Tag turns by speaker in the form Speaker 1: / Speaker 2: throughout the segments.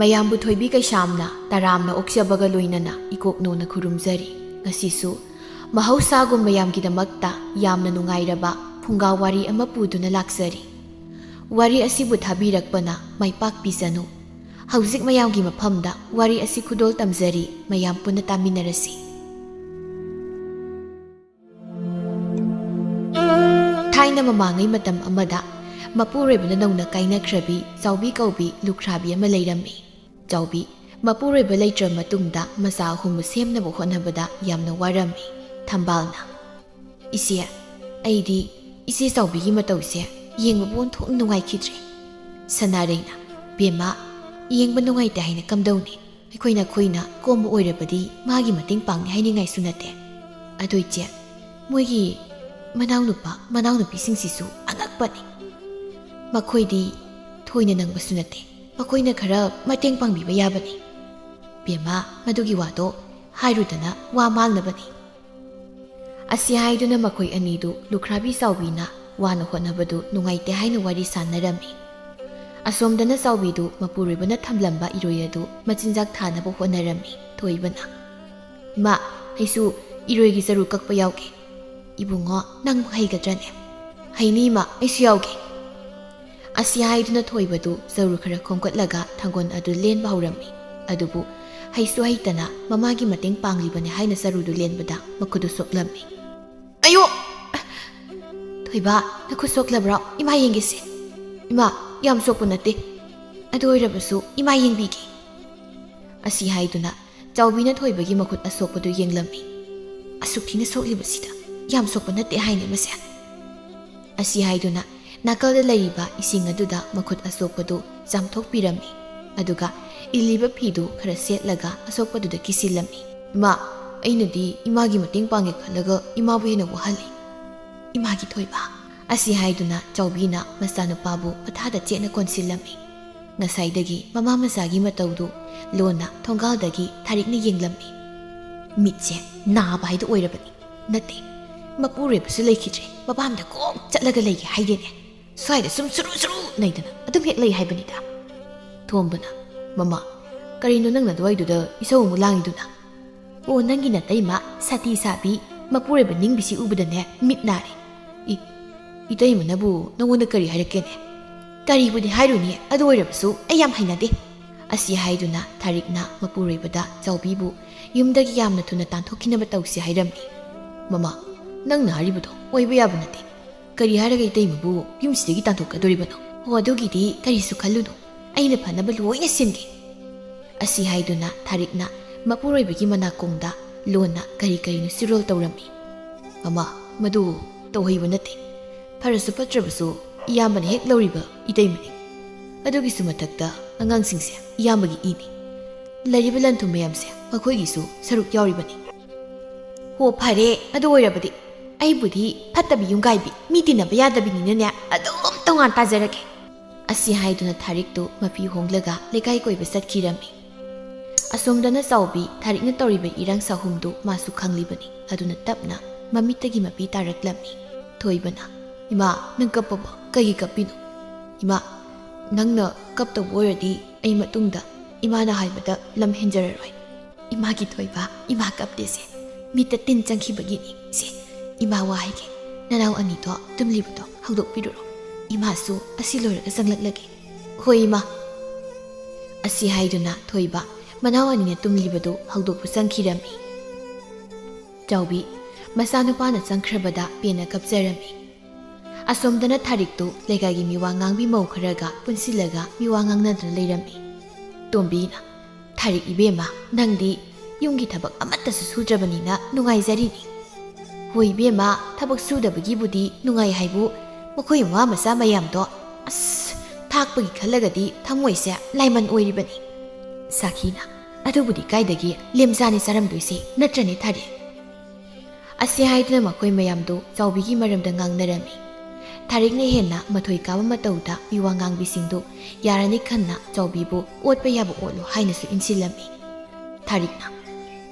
Speaker 1: ꯃꯌꯥꯝꯕꯨ ꯊꯣꯏꯕꯤ ꯀꯩꯁꯥꯝꯅ ꯇꯔꯥꯝꯅ ꯑꯣꯛꯆꯕꯒ ꯂꯣꯏꯅꯅ ꯏꯀꯣꯛꯅꯧꯅ ꯈꯨꯔꯨꯝꯖꯔꯤ꯫ ꯉꯁꯤꯁꯨ ꯃꯍꯧꯁꯥꯒꯨꯝ ꯃꯌꯥꯝꯒꯤꯗꯃꯛꯇ ꯌꯥꯝꯅ ꯅꯨꯡꯉꯥꯏꯔꯕ ꯐꯨꯡꯒꯥ ꯋꯥꯔꯤ ꯑꯃ ꯄꯨꯗꯨꯅ ꯂꯥꯛꯆꯔꯤ꯫ ꯋꯥꯔꯤ ꯑꯁꯤꯕꯨ ꯊꯥꯕꯤꯔꯛꯄꯅ ꯃꯥꯏꯄꯥꯛ ꯄꯤꯖꯅꯨ꯫ ꯍꯧꯖꯤꯛ ꯃꯌꯥꯝꯒꯤ ꯃꯐꯝꯗ ꯋꯥꯔꯤ ꯑꯁꯤ ꯈꯨꯗꯣꯜ ꯇꯝꯖꯔꯤ, ꯃꯌꯥꯝ ꯄꯨꯟꯅ ꯇꯥꯃꯤꯟꯅꯔꯁꯤ꯫ ꯊꯥꯏꯅ ꯃꯃꯥꯡꯉꯩ ꯃꯇꯝ ꯑꯃꯗ ꯃꯄꯨꯔꯣꯏꯕꯅ ꯅꯧꯅ ꯀꯥꯏꯅꯈ꯭ꯔꯕꯤ ꯆꯥꯎꯕꯤ ꯀꯧꯕꯤ ꯂꯨꯈ꯭ꯔꯥꯕꯤ ꯑꯃ ꯂꯩꯔꯝꯃꯤ꯫ ꯆꯥꯎꯕꯤ ꯃꯄꯨꯔꯣꯏꯕ ꯂꯩꯇ꯭ꯔ ꯃꯇꯨꯡꯗ ꯃꯆꯥ ꯑꯍꯨꯝꯕꯨ ꯁꯦꯝꯅꯕ ꯍꯣꯠꯅꯕꯗ ꯌꯥꯝꯅ ꯋꯥꯔꯝꯃꯤ꯫ ꯊꯝꯕꯥꯜꯅ "ꯏꯆꯦ, ꯑꯩꯗꯤ ꯏꯆꯦ ꯆꯥꯎꯕꯤꯒꯤ ꯃꯇꯧꯁꯦ ꯌꯦꯡꯕꯕꯨ ꯑꯣꯟꯊꯣꯛꯅ ꯅꯨꯡꯉꯥꯏꯈꯤꯗ꯭ꯔꯦ." ꯁꯅꯥꯔꯩꯅ "ꯕꯦꯝꯃ, ꯌꯦꯡꯕ ꯅꯨꯡꯉꯥꯏꯇꯦ ꯍꯥꯏꯅ ꯀꯝꯗꯧꯅꯤ? ꯑꯩꯈꯣꯏꯅ ꯀꯣꯝꯕ ꯑꯣꯏꯔꯕꯗꯤ ꯃꯥꯒꯤ ꯃꯇꯦꯡ ꯄꯥꯡꯅꯤ ꯍꯥꯏꯅꯤꯡꯉꯥꯏꯁꯨ ꯅꯠꯇꯦ꯫ ꯑꯗꯨ ꯏꯆꯦ, ꯃꯣꯏꯒꯤ ꯃꯅꯥꯎꯅꯨꯄꯤꯁꯤꯡꯁꯤꯁꯨ ꯑꯉꯛꯄꯅꯤ꯫ ꯃꯈꯣꯏꯗꯤ ꯊꯣꯏꯅ ꯅꯪꯕꯁꯨ ꯅꯠꯇꯦ, ꯃꯈꯣꯏꯅ ꯈꯔ ꯃꯇꯦꯡ ꯄꯥꯡꯕꯤꯕ ꯌꯥꯕꯅꯤ꯫ ꯕꯦꯝꯃ, ꯃꯗꯨꯒꯤ ꯋꯥꯗꯣ ꯍꯥꯏꯔꯨꯗꯅ ꯋꯥ ꯃꯥꯡꯅꯕꯅꯤ." ꯑꯁꯤ ꯍꯥꯏꯗꯨꯅ ꯃꯈꯣꯏ ꯑꯅꯤꯗꯨ ꯂꯨꯈ꯭ꯔꯥꯕꯤ ꯆꯥꯎꯕꯤꯅ ꯋꯥꯅ ꯍꯣꯠꯅꯕꯗꯨ ꯅꯨꯡꯉꯥꯏꯇꯦ ꯍꯥꯏꯅ ꯋꯥꯔꯤ ꯁꯥꯟꯅꯔꯝꯃꯤ꯫ ꯑꯁꯣꯝꯗꯅ ꯆꯥꯎꯕꯤꯗꯨ ꯃꯄꯨꯔꯣꯏꯕꯅ ꯊꯝꯂꯝꯕ ꯏꯔꯣꯏ ꯑꯗꯨ ꯃꯆꯤꯟꯖꯥꯛ ꯊꯥꯅꯕ ꯍꯣꯠꯅꯔꯝꯃꯤ꯫ ꯊꯣꯏꯕꯅ "ꯏꯃꯥ, ꯑꯩꯁꯨ ꯏꯔꯣꯏꯒꯤ ꯆꯔꯨ ꯀꯛꯄ ꯌꯥꯎꯒꯦ." "ꯏꯕꯨꯡꯉꯣ, ꯅꯪꯕꯨ ꯍꯩꯒꯗ꯭ꯔꯅꯦ?" "ꯍꯩꯅꯤ ꯏꯃꯥ, ꯑꯩꯁꯨ ꯌꯥꯎꯒꯦ." ꯑꯁꯤ ꯍꯥꯏꯗꯨꯅ ꯊꯣꯏꯕꯗꯨ ꯆꯔꯨ ꯈꯔ ꯈꯣꯝꯀꯠꯂꯒ ꯊꯥꯡꯒꯣꯜ ꯑꯗꯨ ꯂꯦꯟꯕ ꯍꯧꯔꯝꯃꯤ꯫ ꯑꯗꯨꯕꯨ ꯍꯩꯁꯨ ꯍꯩꯇꯅ ꯃꯃꯥꯒꯤ ꯃꯇꯦꯡ ꯄꯥꯡꯂꯤꯕꯅꯤ ꯍꯥꯏꯅ ꯆꯔꯨꯗꯨ ꯂꯦꯟꯕꯗ ꯃꯈꯨꯠꯇꯨ ꯁꯣꯛꯂꯝꯃꯤ꯫ "ꯑꯌꯣ! ꯊꯣꯏꯕ, ꯅꯈꯨꯠ ꯁꯣꯛꯂꯕ꯭ꯔꯣ? ꯏꯃꯥ ꯌꯦꯡꯒꯦꯁꯦ." "ꯏꯃꯥ, ꯌꯥꯝ ꯁꯣꯛꯄ ꯅꯠꯇꯦ. ꯑꯗꯨ ꯑꯣꯏꯔꯕꯁꯨ ꯏꯃꯥ ꯌꯦꯡꯕꯤꯒꯦ." ꯑꯁꯤ ꯍꯥꯏꯗꯨꯅ ꯆꯥꯎꯕꯤꯅ ꯊꯣꯏꯕꯒꯤ ꯃꯈꯨꯠ ꯑꯁꯣꯛꯄꯗꯨ ꯌꯦꯡꯂꯝꯃꯤ꯫ "ꯑꯁꯨꯛ ꯊꯤꯅ ꯁꯣꯛꯂꯤꯕꯁꯤꯗ ꯌꯥꯝ ꯁꯣꯛꯄ ꯅꯠꯇꯦ ꯍꯥꯏꯅꯦ ꯃꯁꯦ." ꯑꯁꯤ ꯍꯥꯏꯗꯨꯅ ꯅꯥꯀꯜꯗ ꯂꯩꯔꯤꯕ ꯏꯁꯤꯡ ꯑꯗꯨꯗ ꯃꯈꯨꯠ ꯑꯁꯣꯛꯄꯗꯨ ꯆꯥꯝꯊꯣꯛꯄꯤꯔꯝꯃꯤ꯫ ꯑꯗꯨꯒ ꯏꯜꯂꯤꯕ ꯐꯤꯗꯨ ꯈꯔ ꯁꯦꯠꯂꯒ ꯑꯁꯣꯛꯄꯗꯨꯗ ꯀꯤꯁꯤꯜꯂꯝꯃꯤ꯫ "ꯏꯃꯥ, ꯑꯩꯅꯗꯤ ꯏꯃꯥꯒꯤ ꯃꯇꯦꯡ ꯄꯥꯡꯒꯦ ꯈꯜꯂꯒ ꯏꯃꯥꯕꯨ ꯍꯦꯟꯅ ꯋꯥꯍꯜꯂꯤ." "ꯏꯃꯥꯒꯤ ꯊꯣꯏꯕ." ꯑꯁꯤ ꯍꯥꯏꯗꯨꯅ ꯆꯥꯎꯕꯤꯅ ꯃꯆꯥꯅꯨꯄꯥꯕꯨ ꯃꯊꯥꯗ ꯆꯦꯠꯅ ꯀꯣꯟꯁꯤꯜꯂꯝꯃꯤ꯫ ꯉꯁꯥꯏꯗꯒꯤ ꯃꯃꯥ ꯃꯆꯥꯒꯤ ꯃꯇꯧꯗꯨ ꯂꯣꯟꯅ ꯊꯣꯡꯒꯥꯜꯗꯒꯤ ꯊꯥꯔꯤꯛꯅ ꯌꯦꯡꯂꯝꯃꯤ꯫ ꯃꯤꯠꯁꯦ ꯅꯥꯕ ꯍꯥꯏꯗꯨ ꯑꯣꯏꯔꯕꯅꯤ꯫ "ꯅꯠꯇꯦ, ꯃꯄꯨꯔꯣꯏꯕꯁꯨ ꯂꯩꯈꯤꯗ꯭ꯔꯦ, ꯃꯄꯥꯝꯗ ꯀꯣꯛ ꯆꯠꯂꯒ ꯂꯩꯒꯦ ꯍꯥꯏꯗꯦꯅꯦ. ꯁ꯭ꯋꯥꯏꯗ ꯁꯨꯝ ꯁꯨꯔꯨ ꯅꯩꯗꯅ ꯑꯗꯨꯝ ꯍꯦꯛ ꯂꯩ ꯍꯥꯏꯕꯅꯤꯗ." ꯊꯣꯝꯕꯅ "ꯃꯃꯥ, ꯀꯔꯤꯅꯣ ꯅꯪꯅ ꯑꯗꯨꯋꯥꯏꯗꯨꯗ ꯏꯁꯧ ꯑꯃꯨꯛ ꯂꯥꯡꯉꯤꯗꯨꯅ?" "ꯑꯣ, ꯅꯪꯒꯤ ꯅꯇꯩꯃ ꯁꯥꯇꯤ ꯁꯥꯕꯤ ꯃꯄꯨꯔꯣꯏꯕ ꯅꯤꯡꯕꯤꯁꯤ ꯎꯕꯗꯅꯦ ꯃꯤꯠ ꯅꯥꯔꯦ." "ꯏꯇꯩꯃꯅꯕꯨ ꯅꯪꯉꯣꯟꯗ ꯀꯔꯤ ꯍꯥꯏꯔꯛꯀꯦꯅꯦ?" "ꯀꯔꯤꯕꯨꯗꯤ ꯍꯥꯏꯔꯨꯅꯤ, ꯑꯗꯨ ꯑꯣꯏꯔꯕꯁꯨ ꯑꯩ ꯌꯥꯝ ꯍꯩꯅꯗꯦ." ꯑꯁꯤ ꯍꯥꯏꯗꯨꯅ ꯊꯥꯔꯤꯛꯅ ꯃꯄꯨꯔꯣꯏꯕꯗ ꯆꯥꯎꯕꯤꯕу ꯌꯨꯝꯗꯒꯤ ꯌꯥꯝꯅ ꯊꯨꯅ ꯇꯥꯟꯊꯣꯛꯈꯤꯅꯕ ꯇꯧꯁꯤ ꯍꯥꯏꯔꯝꯃꯤ꯫ "ꯃꯃꯥ, ꯅꯪꯅ ꯍꯥꯏꯔꯤꯕꯗꯣ ꯑꯣꯏꯕ ꯌꯥꯕ ꯅꯠꯇꯦ. ꯀꯔꯤ ꯍꯥꯏꯔꯒ ꯏꯇꯩꯃꯕꯨ ꯌꯨꯝꯁꯤꯗꯒꯤ ꯇꯥꯟꯊꯣꯛꯀꯗꯣꯔꯤꯕꯅꯣ?" "ꯑꯣ, ꯑꯗꯨꯒꯤꯗꯤ ꯀꯔꯤꯁꯨ ꯈꯜꯂꯨꯅꯨ. ꯑꯩꯅ ꯐꯅꯕ ꯂꯣꯏꯅ ꯁꯤꯟꯒꯦ." ꯑꯁꯤ ꯍꯥꯏꯗꯨꯅ ꯊꯥꯔꯤꯛꯅ ꯃꯄꯨꯔꯣꯏꯕꯒꯤ ꯃꯅꯥꯀꯣꯡꯗ ꯂꯣꯟꯅ ꯀꯔꯤꯅꯣ ꯆꯤꯔꯣꯜ ꯇꯧꯔꯝꯃꯤ꯫ "ꯃꯃꯥ, ꯃꯗꯨ ꯇꯧꯍꯩꯕ ꯅꯠꯇꯦ. ꯐꯔꯁꯨ ꯐꯠꯇ꯭ꯔꯕꯁꯨ ꯏꯌꯥꯝꯕꯅ ꯍꯦꯛ ꯂꯧꯔꯤꯕ ꯏꯇꯩꯃꯅꯤ. ꯑꯗꯨꯒꯤꯁꯨ ꯃꯊꯛꯇ ꯑꯉꯥꯡꯁꯤꯡꯁꯦ ꯏꯌꯥꯝꯕꯒꯤ ꯏꯅꯤ. ꯂꯩꯔꯤꯕ ꯂꯟ ꯊꯨꯝ ꯃꯌꯥꯝꯁꯦ ꯃꯈꯣꯏꯒꯤꯁꯨ ꯁꯔꯨꯛ ꯌꯥꯎꯔꯤꯕꯅꯤ." "ꯍꯣ, ꯐꯔꯦ. ꯑꯗꯨ ꯑꯣꯏꯔꯕꯗꯤ ꯑꯩꯕꯨꯗꯤ ꯐꯠꯇꯕꯤ ꯌꯨꯝꯒꯥꯏꯕꯤ, ꯃꯤ ꯇꯤꯟꯅꯕ ꯌꯥꯗꯕꯤꯅꯤꯅꯅꯦ ꯑꯗꯨꯝ ꯇꯣꯉꯥꯟ ꯇꯥꯖꯔꯒꯦ." ꯑꯁꯤ ꯍꯥꯏꯗꯨꯅ ꯊꯥꯔꯤꯛꯇꯨ ꯃꯐꯤ ꯍꯣꯡꯂꯒ ꯂꯩꯀꯥꯏ ꯀꯣꯏꯕ ꯆꯠꯈꯤꯔꯝꯃꯤ꯫ ꯑꯁꯣꯝꯗꯅ ꯆꯥꯎꯕꯤ ꯊꯥꯔꯤꯛꯅ ꯇꯧꯔꯤꯕ ꯏꯔꯥꯡ ꯁꯥꯍꯨꯝꯗꯨ ꯃꯥꯁꯨ ꯈꯪꯂꯤꯕꯅꯤ꯫ ꯑꯗꯨꯅ ꯇꯞꯅ ꯃꯃꯤꯠꯇꯒꯤ ꯃꯄꯤ ꯇꯥꯔꯛꯂꯝꯃꯤ꯫ ꯊꯣꯏꯕꯅ "ꯏꯃꯥ, ꯅꯪ ꯀꯞꯄꯕꯣ? ꯀꯩꯒꯤ ꯀꯞꯄꯤꯅꯣ?" "ꯏꯃꯥ, ꯅꯪꯅ ꯀꯞꯇꯧꯕ ꯑꯣꯏꯔꯗꯤ ꯑꯩ ꯃꯇꯨꯡꯗ ꯏꯃꯥꯅ ꯍꯥꯏꯕꯗ ꯂꯝ ꯍꯦꯟꯖꯔꯔꯣꯏ." "ꯏꯃꯥꯒꯤ ꯊꯣꯏꯕ, ꯏꯃꯥ ꯀꯞꯇꯦꯁꯦ. ꯃꯤꯠꯇ ꯇꯤꯟ ꯆꯪꯈꯤꯕꯒꯤꯅꯤ. ꯁꯦ, ꯏꯃꯥ ꯋꯥ ꯍꯥꯏꯒꯦ. ꯅꯅꯥꯎ ꯑꯅꯤꯗꯣ ꯇꯨꯝꯂꯤꯕꯗꯣ ꯍꯧꯗꯣꯛꯄꯤꯔꯨꯔꯣ. ꯏꯃꯥꯁꯨ ꯑꯁꯤ ꯂꯣꯏꯔꯒ ꯆꯪꯂꯛꯂꯒꯦ." "ꯍꯣꯏ ꯏꯃꯥ." ꯑꯁꯤ ꯍꯥꯏꯗꯨꯅ ꯊꯣꯏꯕ ꯃꯅꯥꯎ ꯑꯅꯤꯅ ꯇꯨꯝꯂꯤꯕꯗꯨ ꯍꯧꯗꯣꯛꯄ ꯆꯪꯈꯤꯔꯝꯃꯤ꯫ ꯆꯥꯎꯕꯤ ꯃꯆꯥꯅꯨꯄꯥꯅ ꯆꯪꯈ꯭ꯔꯕꯗ ꯄꯦꯟꯅ ꯀꯞꯆꯔꯝꯃꯤ꯫ ꯑꯁꯣꯝꯗꯅ ꯊꯥꯔꯤꯛꯇꯨ ꯂꯩꯀꯥꯏꯒꯤ ꯃꯤꯋꯥ ꯉꯥꯡꯕꯤ ꯃꯧ ꯈꯔꯒ ꯄꯨꯟꯁꯤꯜꯂꯒ ꯃꯤꯋꯥ ꯉꯥꯡꯅꯗꯨꯅ ꯂꯩꯔꯝꯃꯤ꯫ ꯇꯣꯝꯕꯤꯅ "ꯊꯥꯔꯤꯛ ꯏꯕꯦꯝꯃ, ꯅꯪꯗꯤ ꯌꯨꯝꯒꯤ ꯊꯕꯛ ꯑꯃꯠꯇꯁꯨ ꯁꯨꯗ꯭ꯔꯕꯅꯤꯅ ꯅꯨꯡꯉꯥꯏꯖꯔꯤꯅꯤ." "ꯍꯣꯏ ꯏꯕꯦꯝꯃ, ꯊꯕꯛ ꯁꯨꯗꯕꯒꯤꯕꯨꯗꯤ ꯅꯨꯡꯉꯥꯏ ꯍꯥꯏꯕꯨ ꯃꯈꯣꯏ ꯃꯃꯥ ꯃꯆꯥ ꯃꯌꯥꯝꯗꯣ ꯊꯥꯛꯄꯒꯤ ꯈꯜꯂꯒꯗꯤ ꯊꯃꯣꯏꯁꯦ ꯂꯥꯏꯃꯟ ꯑꯣꯏꯔꯤꯕꯅꯤ." ꯁꯥꯈꯤꯅ "ꯑꯗꯨꯕꯨꯗꯤ ꯀꯥꯏꯗꯒꯤ ꯂꯦꯝꯖꯥꯅꯤ ꯆꯥꯔꯝꯗꯣꯏꯁꯤ, ꯅꯠꯇ꯭ꯔꯅꯦ ꯊꯥꯔꯤꯛ?" ꯑꯁꯤ ꯍꯥꯏꯗꯨꯅ ꯃꯈꯣꯏ ꯃꯌꯥꯝꯗꯨ ꯆꯥꯎꯕꯤꯒꯤ ꯃꯔꯝꯗ ꯉꯥꯡꯅꯔꯝꯃꯤ꯫ ꯊꯥꯔꯤꯛꯅ ꯍꯦꯟꯅ ꯃꯊꯣꯏ ꯀꯥꯕ ꯃꯇꯧꯗ ꯃꯤꯋꯥ ꯉꯥꯡꯕꯤꯁꯤꯡꯗꯨ ꯌꯥꯔꯅꯤ ꯈꯟꯅ ꯆꯥꯎꯕꯤꯕꯨ ꯑꯣꯠꯄ ꯌꯥꯕ ꯑꯣꯠꯂꯨ ꯍꯥꯏꯅꯁꯨ ꯏꯟꯁꯤꯜꯂꯝꯃꯤ꯫ ꯊꯥꯔꯤꯛꯅ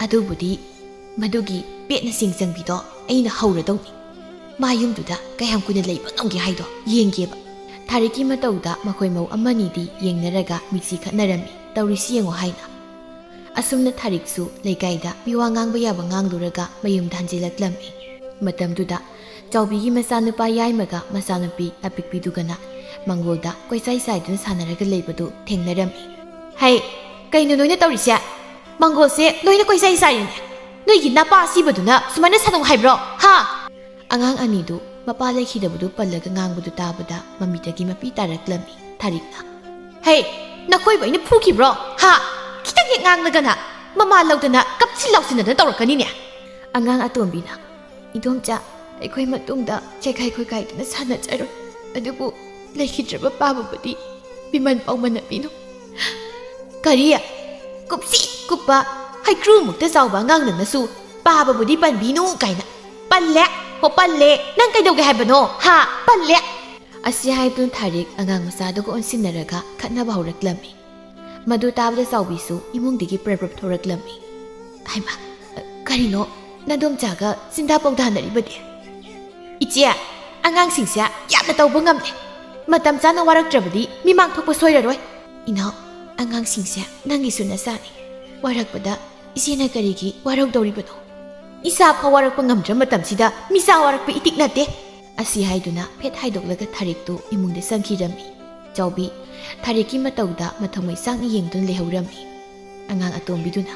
Speaker 1: "ꯑꯗꯨꯕꯨꯗꯤ ꯃꯗꯨꯒꯤ ꯄꯦꯠꯅ ꯆꯪꯕꯤꯗꯣ ꯑꯩꯅ ꯍꯧꯔꯗꯧꯅꯤ. ꯃꯥ ꯌꯨꯝꯗꯨꯗ ꯀꯌꯥꯝ ꯀꯨꯏꯅ ꯂꯩꯕ ꯉꯝꯒꯦ ꯍꯥꯏꯗꯣ ꯌꯦꯡꯒꯦꯕ." ꯊꯥꯔꯤꯛꯀꯤ ꯃꯇꯧꯗ ꯃꯈꯣꯏ ꯃꯧ ꯑꯃꯅꯤꯗꯤ ꯌꯦꯡꯅꯔꯒ ꯃꯤꯠꯆꯤ ꯈꯠꯅꯔꯝꯃꯤ꯫ ꯇꯧꯔꯤꯁꯤ ꯌꯦꯡꯉꯣ ꯍꯥꯏꯅ ꯑꯁꯨꯝꯅ ꯊꯥꯔꯤꯛꯁꯨ ꯂꯩꯀꯥꯏꯗ ꯃꯤꯋꯥ ꯉꯥꯡꯕ ꯌꯥꯕ ꯉꯥꯡꯂꯨꯔꯒ ꯃꯌꯨꯝꯗ ꯍꯟꯖꯤꯜꯂꯛꯂꯝꯃꯤ ꯃꯇꯝꯗꯨꯗ ꯆꯥꯎꯕꯤꯒꯤ ꯃꯆꯥꯅꯨꯄꯥ ꯌꯥꯏꯃꯒ ꯃꯆꯥꯅꯨꯄꯤ ꯑꯄꯤꯛꯄꯤꯗꯨꯒꯅ ꯃꯪꯒꯣꯜꯗ ꯀꯣꯏꯆꯥꯏ ꯆꯥꯏꯗꯨꯅ ꯁꯥꯟꯅꯔꯒ ꯂꯩꯕꯗꯨ ꯊꯦꯡꯅꯔꯝꯃꯤ ꯍꯩ ꯀꯩꯅꯣ ꯅꯣꯏꯅ ꯇꯧꯔꯤꯁꯦ ꯃꯪꯒꯣꯜꯁꯦ ꯂꯣꯏꯅ ꯀꯣꯏꯆꯥꯏ ꯆꯥꯏꯔꯤꯅꯦ ꯅꯣꯏꯒꯤ ꯅꯄꯥ ꯑꯁꯤꯕꯗꯨꯅ ꯁꯨꯃꯥꯏꯅ ꯁꯥꯟꯅꯧ ꯍꯥꯏꯕ꯭ꯔꯣ ꯍꯥ ꯑꯉꯥꯡ ꯑꯅꯤꯗꯨ ꯃꯄꯥ ꯂꯩꯈꯤꯗꯕꯗꯨ ꯄꯜꯂꯒ ꯉꯥꯡꯕꯗꯨ ꯇꯥꯕꯗ ꯃꯃꯤꯠꯇꯒꯤ ꯃꯄꯤ ꯇꯥꯔꯛꯂꯝꯃꯤ ꯊꯥꯔꯤꯛꯅ ꯍꯦ ꯅꯈꯣꯏꯕꯨ ꯑꯩꯅ ꯐꯨꯈꯤꯕ꯭ꯔꯣ ꯍꯥ ꯈꯤꯇꯪ ꯍꯦꯛ ꯉꯥꯡꯂꯒꯅ ꯃꯃꯥ ꯂꯧꯗꯅ ꯀꯞꯁꯤꯟ ꯂꯥꯎꯁꯤꯟꯅꯗꯅ ꯇꯧꯔꯛꯀꯅꯤꯅꯦ ꯑꯉꯥꯡ ꯑꯇꯣꯝꯕꯤꯅ ꯏꯗꯣꯝꯆꯥ ꯑꯩꯈꯣꯏ ꯃꯇꯨꯡꯗ ꯆꯦꯈꯥꯏ ꯈꯣꯏꯈꯥꯏꯗꯨꯅ ꯁꯥꯟꯅꯖꯔꯣꯏ ꯑꯗꯨꯕꯨ ꯂꯩꯈꯤꯗ꯭ꯔꯕ ꯄꯥꯕꯕꯨꯗꯤ ꯄꯤꯃꯟ ꯄꯥꯎꯃꯟꯅꯕꯤꯅꯨ ꯀꯔꯤ ꯀꯨꯞꯁꯤ ꯀꯨꯞꯄ ꯍꯩꯀ꯭ꯔꯨꯃꯨꯛꯇ ꯆꯥꯎꯕ ꯑꯉꯥꯡꯅꯁꯨ ꯄꯥꯕꯕꯨꯗꯤ ꯄꯟꯕꯤꯅꯨ ꯀꯥꯏꯅ ꯄꯜꯂꯦ ꯍꯣ ꯄꯜꯂꯦ ꯅꯪ ꯀꯩꯗꯧꯒꯦ ꯍꯥꯏꯕꯅꯣ ꯍꯥ ꯄꯜꯂꯦ ꯑꯁꯤ ꯍꯥꯏꯗꯨꯅ ꯊꯥꯔꯤꯛ ꯑꯉꯥꯡ ꯃꯆꯥꯗꯨꯒ ꯑꯣꯟꯁꯤꯟꯅꯔꯒ ꯈꯠꯅꯕ ꯍꯧꯔꯛꯂꯝꯃꯤ ꯃꯗꯨ ꯇꯥꯕꯗ ꯆꯥꯎꯕꯤꯁꯨ ꯏꯃꯨꯡꯗꯒꯤ ꯄ꯭ꯔꯞ ꯊꯣꯔꯛꯂꯝꯃꯤ ꯍꯩꯃꯥ ꯀꯔꯤꯅꯣ ꯅꯗꯣꯝꯆꯥꯒ ꯆꯤꯟꯗꯥ ꯄꯧꯗꯥꯅꯔꯤꯕꯗꯤ ꯏꯆꯦ ꯑꯉꯥꯡꯁꯤꯡꯁꯦ ꯌꯥꯝꯅ ꯇꯧꯕ ꯉꯝꯂꯦ ꯃꯇꯝ ꯆꯥꯅ ꯋꯥꯔꯛꯇ꯭ꯔꯕꯗꯤ ꯃꯤꯃꯥꯡ ꯊꯣꯛꯄ ꯁꯣꯏꯔꯔꯣꯏ ꯏꯅꯥꯎ ꯑꯉꯥꯡꯁꯤꯡꯁꯦ ꯅꯪꯒꯤꯁꯨ ꯅꯆꯥꯅꯤ ꯋꯥꯔꯛꯄꯗ ꯏꯆꯦꯅ ꯀꯔꯤꯒꯤ ꯋꯥꯔꯧꯗꯧꯔꯤꯕꯅꯣ ꯏꯆꯥ ꯐꯥꯎ ꯋꯥꯔꯛꯄ ꯉꯝꯗ꯭ꯔ ꯃꯇꯝꯁꯤꯗ ꯃꯤꯆꯥ ꯋꯥꯔꯛꯄ ꯏꯇꯤꯛ ꯅꯠꯇꯦ ꯑꯁꯤ ꯍꯥꯏꯗꯨꯅ ꯐꯦꯠ ꯍꯥꯏꯗꯣꯛꯂꯒ ꯊꯥꯔꯤꯛꯇꯨ ꯏꯃꯨꯡꯗ ꯆꯪꯈꯤꯔꯝꯃꯤ ꯆꯥꯎꯕꯤ ꯊꯥꯔꯤꯛꯀꯤ ꯃꯇꯧꯗ ꯃꯊꯃꯣꯏ ꯆꯥꯛꯅ ꯌꯦꯡꯗꯨꯅ ꯂꯩꯍꯧꯔꯝꯃꯤ ꯑꯉꯥꯡ ꯑꯇꯣꯝꯕꯤꯗꯨꯅ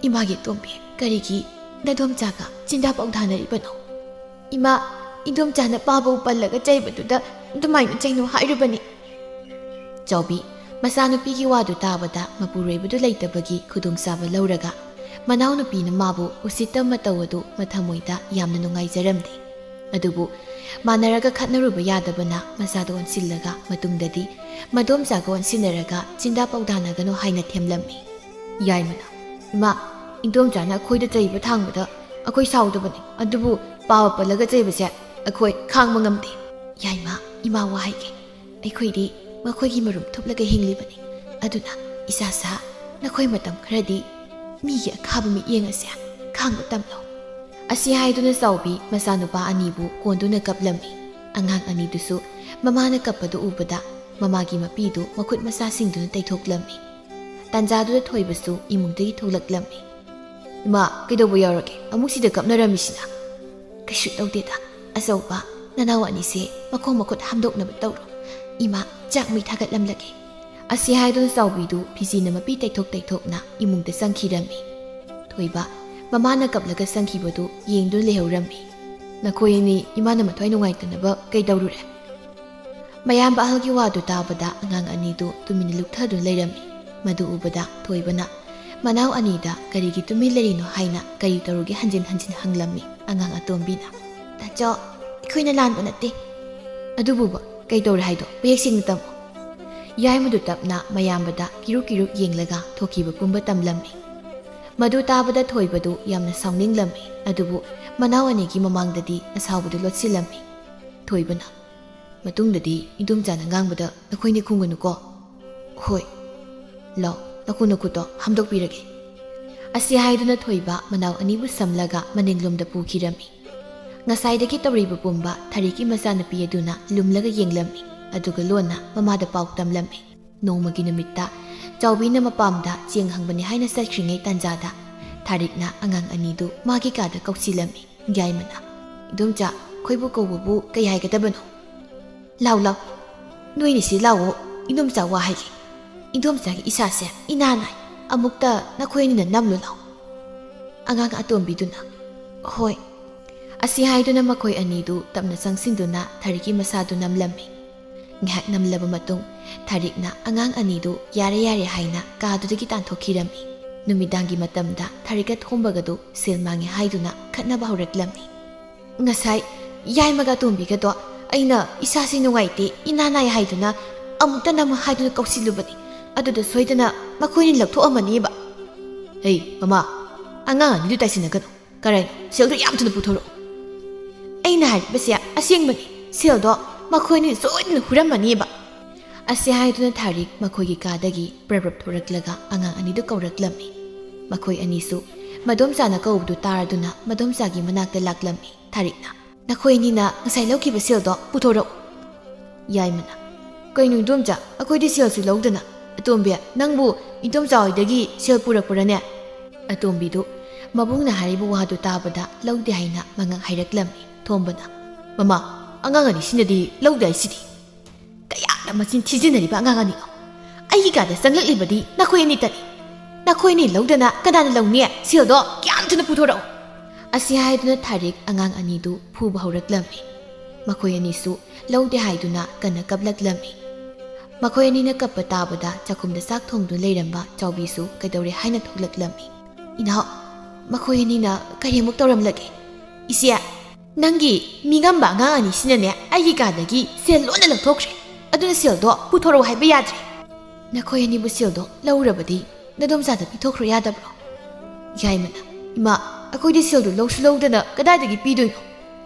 Speaker 1: ꯏꯃꯥꯒꯤ ꯇꯣꯝꯕꯤ ꯀꯔꯤꯒꯤ ꯅꯗꯣꯝꯆꯥꯒ ꯆꯤꯟꯗꯥ ꯄꯧꯗꯥꯅꯔꯤꯕꯅꯣ ꯏꯃꯥ ꯏꯗꯣꯝꯆꯥꯅ ꯄꯥꯕꯨ ꯄꯜꯂꯒ ꯆꯩꯕꯗꯨꯗ ꯑꯗꯨꯃꯥꯏꯅ ꯆꯩꯅꯣ ꯍꯥꯏꯔꯨꯕꯅꯤ ꯆꯥꯎꯕꯤ ꯃꯆꯥꯅꯨꯄꯤꯒꯤ ꯋꯥꯗꯨ ꯇꯥꯕꯗ ꯃꯄꯨꯔꯣꯏꯕꯗꯨ ꯂꯩꯇꯕꯒꯤ ꯈꯨꯗꯣꯡꯆꯥꯕ ꯂꯧꯔꯒ ꯃꯅꯥꯎꯅꯨꯄꯤꯅ ꯃꯥꯕꯨ ꯎꯁꯤꯠꯇ ꯃꯇꯧ ꯑꯗꯨ ꯃꯊꯃꯣꯏꯗ ꯌꯥꯝꯅ ꯅꯨꯡꯉꯥꯏꯖꯔꯝꯗꯦ ꯑꯗꯨꯕꯨ ꯃꯥꯟꯅꯔꯒ ꯈꯠꯅꯔꯨꯕ ꯌꯥꯗꯕꯅ ꯃꯆꯥꯗ ꯑꯣꯟꯁꯤꯜꯂꯒ ꯃꯇꯨꯡꯗꯗꯤ ꯃꯗꯣꯝꯆꯥꯒ ꯑꯣꯟꯁꯤꯟꯅꯔꯒ ꯆꯤꯟꯗꯥ ꯄꯧꯗꯥꯅꯒꯅꯣ ꯍꯥꯏꯅ ꯊꯦꯝꯂꯝꯃꯤ ꯌꯥꯏꯃꯅ ꯏꯃꯥ ꯏꯗꯣꯝꯆꯥꯅ ꯑꯩꯈꯣꯏꯗ ꯆꯩꯕ ꯊꯥꯡꯕꯗ ꯑꯩꯈꯣꯏ ꯁꯥꯎꯗꯕꯅꯤ ꯑꯗꯨꯕꯨ ꯄꯥꯕ ꯄꯜꯂꯒ ꯆꯩꯕꯁꯦ ꯑꯩꯈꯣꯏ ꯈꯥꯡꯕ ꯉꯝꯗꯦ ꯌꯥꯏꯃ ꯏꯃꯥ ꯋꯥ ꯍꯥꯏꯒꯦ ꯑꯩꯈꯣꯏꯗꯤ ꯃꯈꯣꯏꯒꯤ ꯃꯔꯨꯝ ꯊꯨꯞꯂꯒ ꯍꯤꯡꯂꯤꯕꯅꯤ ꯑꯗꯨꯅ ꯏꯆꯥꯁꯥ ꯅꯈꯣꯏ ꯃꯇꯝ ꯈꯔꯗꯤ ꯃꯤꯒꯤ ꯑꯈꯥꯕ ꯃꯤꯠꯌꯦꯡ ꯑꯁꯦ ꯈꯥꯡꯕ ꯇꯝꯂꯣ ꯑꯁꯤ ꯍꯥꯏꯗꯨꯅ ꯆꯥꯎꯕꯤ ꯃꯆꯥꯅꯨꯄꯥ ꯑꯅꯤꯕꯨ ꯀꯣꯟꯗꯨꯅ ꯀꯞꯂꯝꯃꯤ ꯑꯉꯥꯡ ꯑꯅꯤꯗꯨꯁꯨ ꯃꯃꯥꯅ ꯀꯞꯄꯗꯨ ꯎꯕꯗ ꯃꯃꯥꯒꯤ ꯃꯄꯤꯗꯨ ꯃꯈꯨꯠ ꯃꯁꯥꯁꯤꯡꯗꯨꯅ ꯇꯩꯊꯣꯛꯂꯝꯃꯤ ꯇꯥꯟꯖꯥꯗꯨꯗ ꯊꯣꯏꯕꯁꯨ ꯏꯃꯨꯡꯗꯒꯤ ꯊꯣꯛꯂꯛꯂꯝꯃꯤ ꯏꯃꯥ ꯀꯩꯗꯧꯕ ꯌꯥꯎꯔꯒꯦ ꯑꯃꯨꯛ ꯁꯤꯗ ꯀꯞꯅꯔꯝꯃꯤꯁꯤꯅ ꯀꯩꯁꯨ ꯇꯧꯗꯦꯗ ꯑꯆꯧꯕ ꯅꯅꯥꯎ ꯑꯅꯤꯁꯦ ꯃꯈꯣꯡ ꯃꯈꯨꯠ ꯍꯥꯝꯗꯣꯛꯅꯕ ꯇꯧꯔꯣ ꯏꯃꯥ ꯆꯥꯛ ꯃꯩ ꯊꯥꯒꯠꯂꯝꯂꯒꯦ ꯑꯁꯤ ꯍꯥꯏꯗꯨꯅ ꯆꯥꯎꯕꯤꯗꯨ ꯐꯤꯖꯤꯅ ꯃꯄꯤ ꯇꯩꯊꯣꯛꯅ ꯏꯃꯨꯡꯗ ꯆꯪꯈꯤꯔꯝꯃꯤ ꯊꯣꯏꯕ ꯃꯃꯥꯅ ꯀꯞꯂꯒ ꯆꯪꯈꯤꯕꯗꯨ ꯌꯦꯡꯗꯨꯅ ꯂꯩꯍꯧꯔꯝꯃꯤ ꯅꯈꯣꯏ ꯑꯅꯤ ꯏꯃꯥꯅ ꯃꯊ꯭ꯋꯥꯏ ꯅꯨꯡꯉꯥꯏꯇꯅꯕ ꯀꯩꯗꯧꯔꯨꯔꯦ ꯃꯌꯥꯝꯕ ꯑꯍꯜꯒꯤ ꯋꯥꯗꯨ ꯇꯥꯕꯗ ꯑꯉꯥꯡ ꯑꯅꯤꯗꯨ ꯇꯨꯃꯤꯟꯅ ꯂꯨꯞꯊꯗꯨꯅ ꯂꯩꯔꯝꯃꯤ ꯃꯗꯨ ꯎꯕꯗ ꯊꯣꯏꯕꯅ ꯃꯅꯥꯎ ꯑꯅꯤꯗ ꯀꯔꯤꯒꯤ ꯇꯨꯃꯤꯟ ꯂꯩꯔꯤꯅꯣ ꯍꯥꯏꯅ ꯀꯔꯤ ꯇꯧꯔꯨꯒꯦ ꯍꯟꯖꯤꯟ ꯍꯟꯖꯤꯟ ꯍꯪꯂꯝꯃꯤ ꯑꯉꯥꯡ ꯑꯇꯣꯝꯕꯤꯅ ꯇꯥꯆꯧ ꯑꯩꯈꯣꯏꯅ ꯂꯥꯟꯕ ꯅꯠꯇꯦ ꯑꯗꯨꯕꯨꯕ ꯀꯩꯗꯧꯔꯦ ꯍꯥꯏꯗꯣ ꯃꯌꯦꯛ ꯁꯦꯡꯅ ꯇꯝꯃꯣ ꯌꯥꯏꯃꯗꯨ ꯇꯞꯅ ꯃꯌꯥꯝꯕꯗ ꯀꯤꯔꯨꯛ ꯌꯦꯡꯂꯒ ꯊꯣꯛꯈꯤꯕ ꯄꯨꯝꯕ ꯇꯝꯂꯝꯃꯤ ꯃꯗꯨ ꯇꯥꯕꯗ ꯊꯣꯏꯕꯗꯨ ꯌꯥꯝꯅ ꯁꯥꯎꯅꯤꯡꯂꯝꯃꯤ ꯑꯗꯨꯕꯨ ꯃꯅꯥꯎ ꯑꯅꯤꯒꯤ ꯃꯃꯥꯡꯗꯗꯤ ꯑꯁꯥꯎꯕꯗꯨ ꯂꯣꯠꯁꯤꯜꯂꯝꯃꯤ ꯊꯣꯏꯕꯅ ꯃꯇꯨꯡꯗꯗꯤ ꯏꯗꯣꯝꯆꯥꯅ ꯉꯥꯡꯕꯗ ꯅꯈꯣꯏꯅꯤ ꯈꯨꯝꯒꯅꯨꯀꯣ ꯍꯣꯏ ꯂꯥꯎ ꯅꯈꯨꯠꯇꯣ ꯍꯥꯝꯗꯣꯛꯄꯤꯔꯒꯦ ꯑꯁꯤ ꯍꯥꯏꯗꯨꯅ ꯊꯣꯏꯕ ꯃꯅꯥꯎ ꯑꯅꯤꯕꯨ ꯁꯝꯂꯒ ꯃꯅꯤꯡꯂꯣꯝꯗ ꯄꯨꯈꯤꯔꯝꯃꯤ ꯉꯁꯥꯏꯗꯒꯤ ꯇꯧꯔꯤꯕ ꯄꯨꯝꯕ ꯊꯥꯔꯤꯛꯀꯤ ꯃꯆꯥꯅꯨꯄꯤ ꯑꯗꯨꯅ ꯂꯨꯝꯂꯒ ꯌꯦꯡꯂꯝꯃꯤ ꯑꯗꯨꯒ ꯂꯣꯟꯅ ꯃꯃꯥꯗ ꯄꯥꯎ ꯇꯝꯂꯝꯃꯤ ꯅꯣꯡꯃꯒꯤ ꯅꯨꯃꯤꯠꯇ ꯆꯥꯎꯕꯤꯅ ꯃꯄꯥꯝꯗ ꯆꯦꯡ ꯍꯪꯕꯅꯤ ꯍꯥꯏꯅ ꯆꯠꯈ꯭ꯔꯤꯉꯩ ꯇꯥꯟꯖꯥꯗ ꯊꯥꯔꯤꯛꯅ ꯑꯉꯥꯡ ꯑꯅꯤꯗꯨ ꯃꯥꯒꯤ ꯀꯥꯗ ꯀꯧꯁꯤꯜꯂꯝꯃꯤ ꯌꯥꯏꯃꯅ ꯏꯗꯣꯝꯆꯥ ꯑꯩꯈꯣꯏꯕꯨ ꯀꯧꯕꯕꯨ ꯀꯩ ꯍꯥꯏꯒꯗꯕꯅꯣ ꯂꯥꯎ ꯅꯣꯏꯅꯤ ꯁꯤ ꯂꯥꯎꯑꯣ ꯏꯗꯣꯝꯆꯥ ꯋꯥ ꯍꯥꯏꯒꯦ ꯏꯗꯣꯝꯆꯥꯒꯤ ꯏꯁꯥꯁꯦ ꯏꯅꯥ ꯅꯥꯏ ꯑꯃꯨꯛꯇ ꯅꯈꯣꯏ ꯑꯅꯤꯅ ꯅꯝꯂꯨ ꯂꯥꯎ ꯑꯉꯥꯡ ꯑꯇꯣꯝꯕꯤꯗꯨꯅ ꯍꯣꯏ ꯑꯁꯤ ꯍꯥꯏꯗꯨꯅ ꯃꯈꯣꯏ ꯑꯅꯤꯗꯨ ꯇꯞꯅ ꯆꯪꯁꯤꯟꯗꯨꯅ ꯊꯥꯔꯤꯛꯀꯤ ꯃꯁꯥꯗꯨ ꯅꯝꯂꯝꯃꯤ ꯉꯥꯏꯍꯥꯛ ꯅꯝꯂꯕ ꯃꯇꯨꯡ ꯊꯥꯔꯤꯛꯅ ꯑꯉꯥꯡ ꯑꯅꯤꯗꯨ ꯌꯥꯔꯦ ꯍꯥꯏꯅ ꯀꯥꯗꯨꯗꯒꯤ ꯇꯥꯟꯊꯣꯛꯈꯤꯔꯝꯃꯤ ꯅꯨꯃꯤꯗꯥꯡꯒꯤ ꯃꯇꯝꯗ ꯊꯥꯔꯤꯛꯀ ꯊꯣꯝꯕꯒꯗꯨ ꯁꯦꯜ ꯃꯥꯡꯉꯦ ꯍꯥꯏꯗꯨꯅ ꯈꯠꯅꯕ ꯍꯧꯔꯛꯂꯝꯃꯤ ꯉꯁꯥꯏ ꯌꯥꯏꯃꯒ ꯑꯇꯣꯝꯕꯤꯒꯗꯣ ꯑꯩꯅ ꯏꯁꯥꯁꯤ ꯅꯨꯡꯉꯥꯏꯇꯦ ꯏꯅꯥ ꯅꯥꯏ ꯍꯥꯏꯗꯨꯅ ꯑꯃꯨꯛꯇ ꯅꯝ ꯍꯥꯏꯗꯨꯅ ꯀꯧꯁꯤꯜꯂꯨꯕꯅꯤ ꯑꯗꯨꯗ ꯁꯣꯏꯗꯅ ꯃꯈꯣꯏꯅꯤ ꯂꯧꯊꯣꯛꯑꯝꯃꯅꯤꯕ ꯍꯩ ꯃꯃꯥ ꯑꯉꯥꯡ ꯑꯅꯤꯗꯨ ꯇꯥꯏꯁꯤꯟꯅꯒꯅꯨ ꯀꯔꯥꯏꯅꯣ ꯁꯦꯜꯗꯣ ꯌꯥꯝ ꯊꯨꯅ ꯄꯨꯊꯣꯔꯛꯎ ꯑꯩꯅ ꯍꯥꯏꯔꯤꯕꯁꯦ ꯑꯁꯦꯡꯕꯅꯤ ꯁꯦꯜꯗꯣ ꯃꯈꯣꯏꯅꯤ ꯁꯣꯏꯗꯅ ꯍꯨꯔꯝꯃꯅꯤꯕ ꯑꯁꯤ ꯍꯥꯏꯗꯨꯅ ꯊꯥꯔꯤꯛ ꯃꯈꯣꯏꯒꯤ ꯀꯥꯗꯒꯤ ꯄ꯭ꯔꯞ ꯊꯣꯔꯛꯂꯒ ꯑꯉꯥꯡ ꯑꯅꯤꯗꯨ ꯀꯧꯔꯛꯂꯝꯃꯤ ꯃꯈꯣꯏ ꯑꯅꯤꯁꯨ ꯃꯗꯣꯝꯆꯥꯅ ꯀꯧꯕꯗꯨ ꯇꯥꯔꯗꯨꯅ ꯃꯗꯣꯝꯆꯥꯒꯤ ꯃꯅꯥꯛꯇ ꯂꯥꯛꯂꯝꯃꯤ ꯊꯥꯔꯤꯛꯅ ꯅꯈꯣꯏ ꯑꯅꯤꯅ ꯉꯁꯥꯏ ꯂꯧꯈꯤꯕ ꯁꯦꯜꯗꯣ ꯄꯨꯊꯣꯔꯛꯎ ꯌꯥꯏꯃꯅ ꯀꯩꯅꯣ ꯏꯗꯣꯝꯆꯥ ꯑꯩꯈꯣꯏꯗꯤ ꯁꯦꯜꯁꯨ ꯂꯧꯗꯅ ꯑꯇꯣꯝꯕꯤ ꯅꯪꯕꯨ ꯏꯗꯣꯝꯆꯥ ꯍꯣꯏꯗꯒꯤ ꯁꯦꯜ ꯄꯨꯔꯛꯄ꯭ꯔꯅꯦ ꯑꯇꯣꯝꯕꯤꯗꯨ ꯃꯕꯨꯡꯅ ꯍꯥꯏꯔꯤꯕ ꯋꯥꯗꯨ ꯇꯥꯕꯗ ꯂꯧꯗꯦ ꯍꯥꯏꯅ ꯃꯉꯛ ꯍꯥꯏꯔꯛꯂꯝꯃꯤ ꯊꯣꯝꯕꯅ ꯃꯃꯥ ꯑꯉꯥꯡ ꯑꯅꯤꯁꯤꯅꯗꯤ ꯂꯧꯗꯦ ꯍꯥꯏꯁꯤꯗꯤ ꯀꯌꯥꯅ ꯃꯆꯤꯟ ꯊꯤꯖꯤꯟꯅꯔꯤꯕ ꯑꯉꯥꯡ ꯑꯅꯤꯅꯣ ꯑꯩꯒꯤ ꯀꯥꯗ ꯆꯪꯂꯛꯂꯤꯕꯗꯤ ꯅꯈꯣꯏ ꯑꯅꯤꯇꯅꯤ ꯅꯈꯣꯏ ꯑꯅꯤ ꯂꯧꯗꯅ ꯀꯅꯥꯅ ꯂꯧꯅꯤ ꯁꯦꯜꯗꯣ ꯀꯌꯥꯝ ꯊꯨꯅ ꯄꯨꯊꯣꯔꯛꯑꯣ ꯑꯁꯤ ꯍꯥꯏꯗꯨꯅ ꯊꯥꯔꯤꯛ ꯑꯉꯥꯡ ꯑꯅꯤꯗꯨ ꯐꯨꯕ ꯍꯧꯔꯛꯂꯝꯃꯤ ꯃꯈꯣꯏ ꯑꯅꯤꯁꯨ ꯂꯧꯗꯦ ꯍꯥꯏꯗꯨꯅ ꯀꯟꯅ ꯀꯞꯂꯛꯂꯝꯃꯤ ꯃꯈꯣꯏ ꯑꯅꯤꯅ ꯀꯞꯄ ꯇꯥꯕꯗ ꯆꯥꯛꯈꯨꯝꯗ ꯆꯥꯛ ꯊꯣꯡꯗꯨꯅ ꯂꯩꯔꯝꯕ ꯆꯥꯎꯕꯤꯁꯨ ꯀꯩꯗꯧꯔꯦ ꯍꯥꯏꯅ ꯊꯣꯛꯂꯛꯂꯝꯃꯤ ꯏꯅꯥꯎ ꯃꯈꯣꯏ ꯑꯅꯤꯅ ꯀꯔꯤꯃꯨꯛ ꯇꯧꯔꯝꯂꯒꯦ ꯏꯆꯦ ꯅꯪꯒꯤ ꯃꯤꯉꯝꯕ ꯑꯉꯥꯡ ꯑꯅꯤꯁꯤꯅꯅꯦ ꯑꯩꯒꯤ ꯀꯥꯗꯒꯤ ꯁꯦꯜ ꯂꯣꯟꯅ ꯂꯧꯊꯣꯛꯈ꯭ꯔꯦ ꯑꯗꯨꯅ ꯁꯦꯜꯗꯣ ꯄꯨꯊꯣꯔꯛꯎ ꯍꯥꯏꯕ ꯌꯥꯗ꯭ꯔꯦ ꯅꯈꯣꯏ ꯑꯅꯤꯕꯨ ꯁꯦꯜꯗꯣ ꯂꯧꯔꯕꯗꯤ ꯅꯗꯣꯝꯆꯥꯗ ꯄꯤꯊꯣꯛꯈ꯭ꯔꯣ ꯌꯥꯗꯕ꯭ꯔꯣ ꯌꯥꯏꯃꯅ ꯏꯃꯥ ꯑꯩꯈꯣꯏꯗꯤ ꯁꯦꯜꯗꯣ ꯂꯧꯁꯨ ꯂꯧꯗꯅ ꯀꯗꯥꯏꯗꯒꯤ ꯄꯤꯗꯣꯏꯅꯣ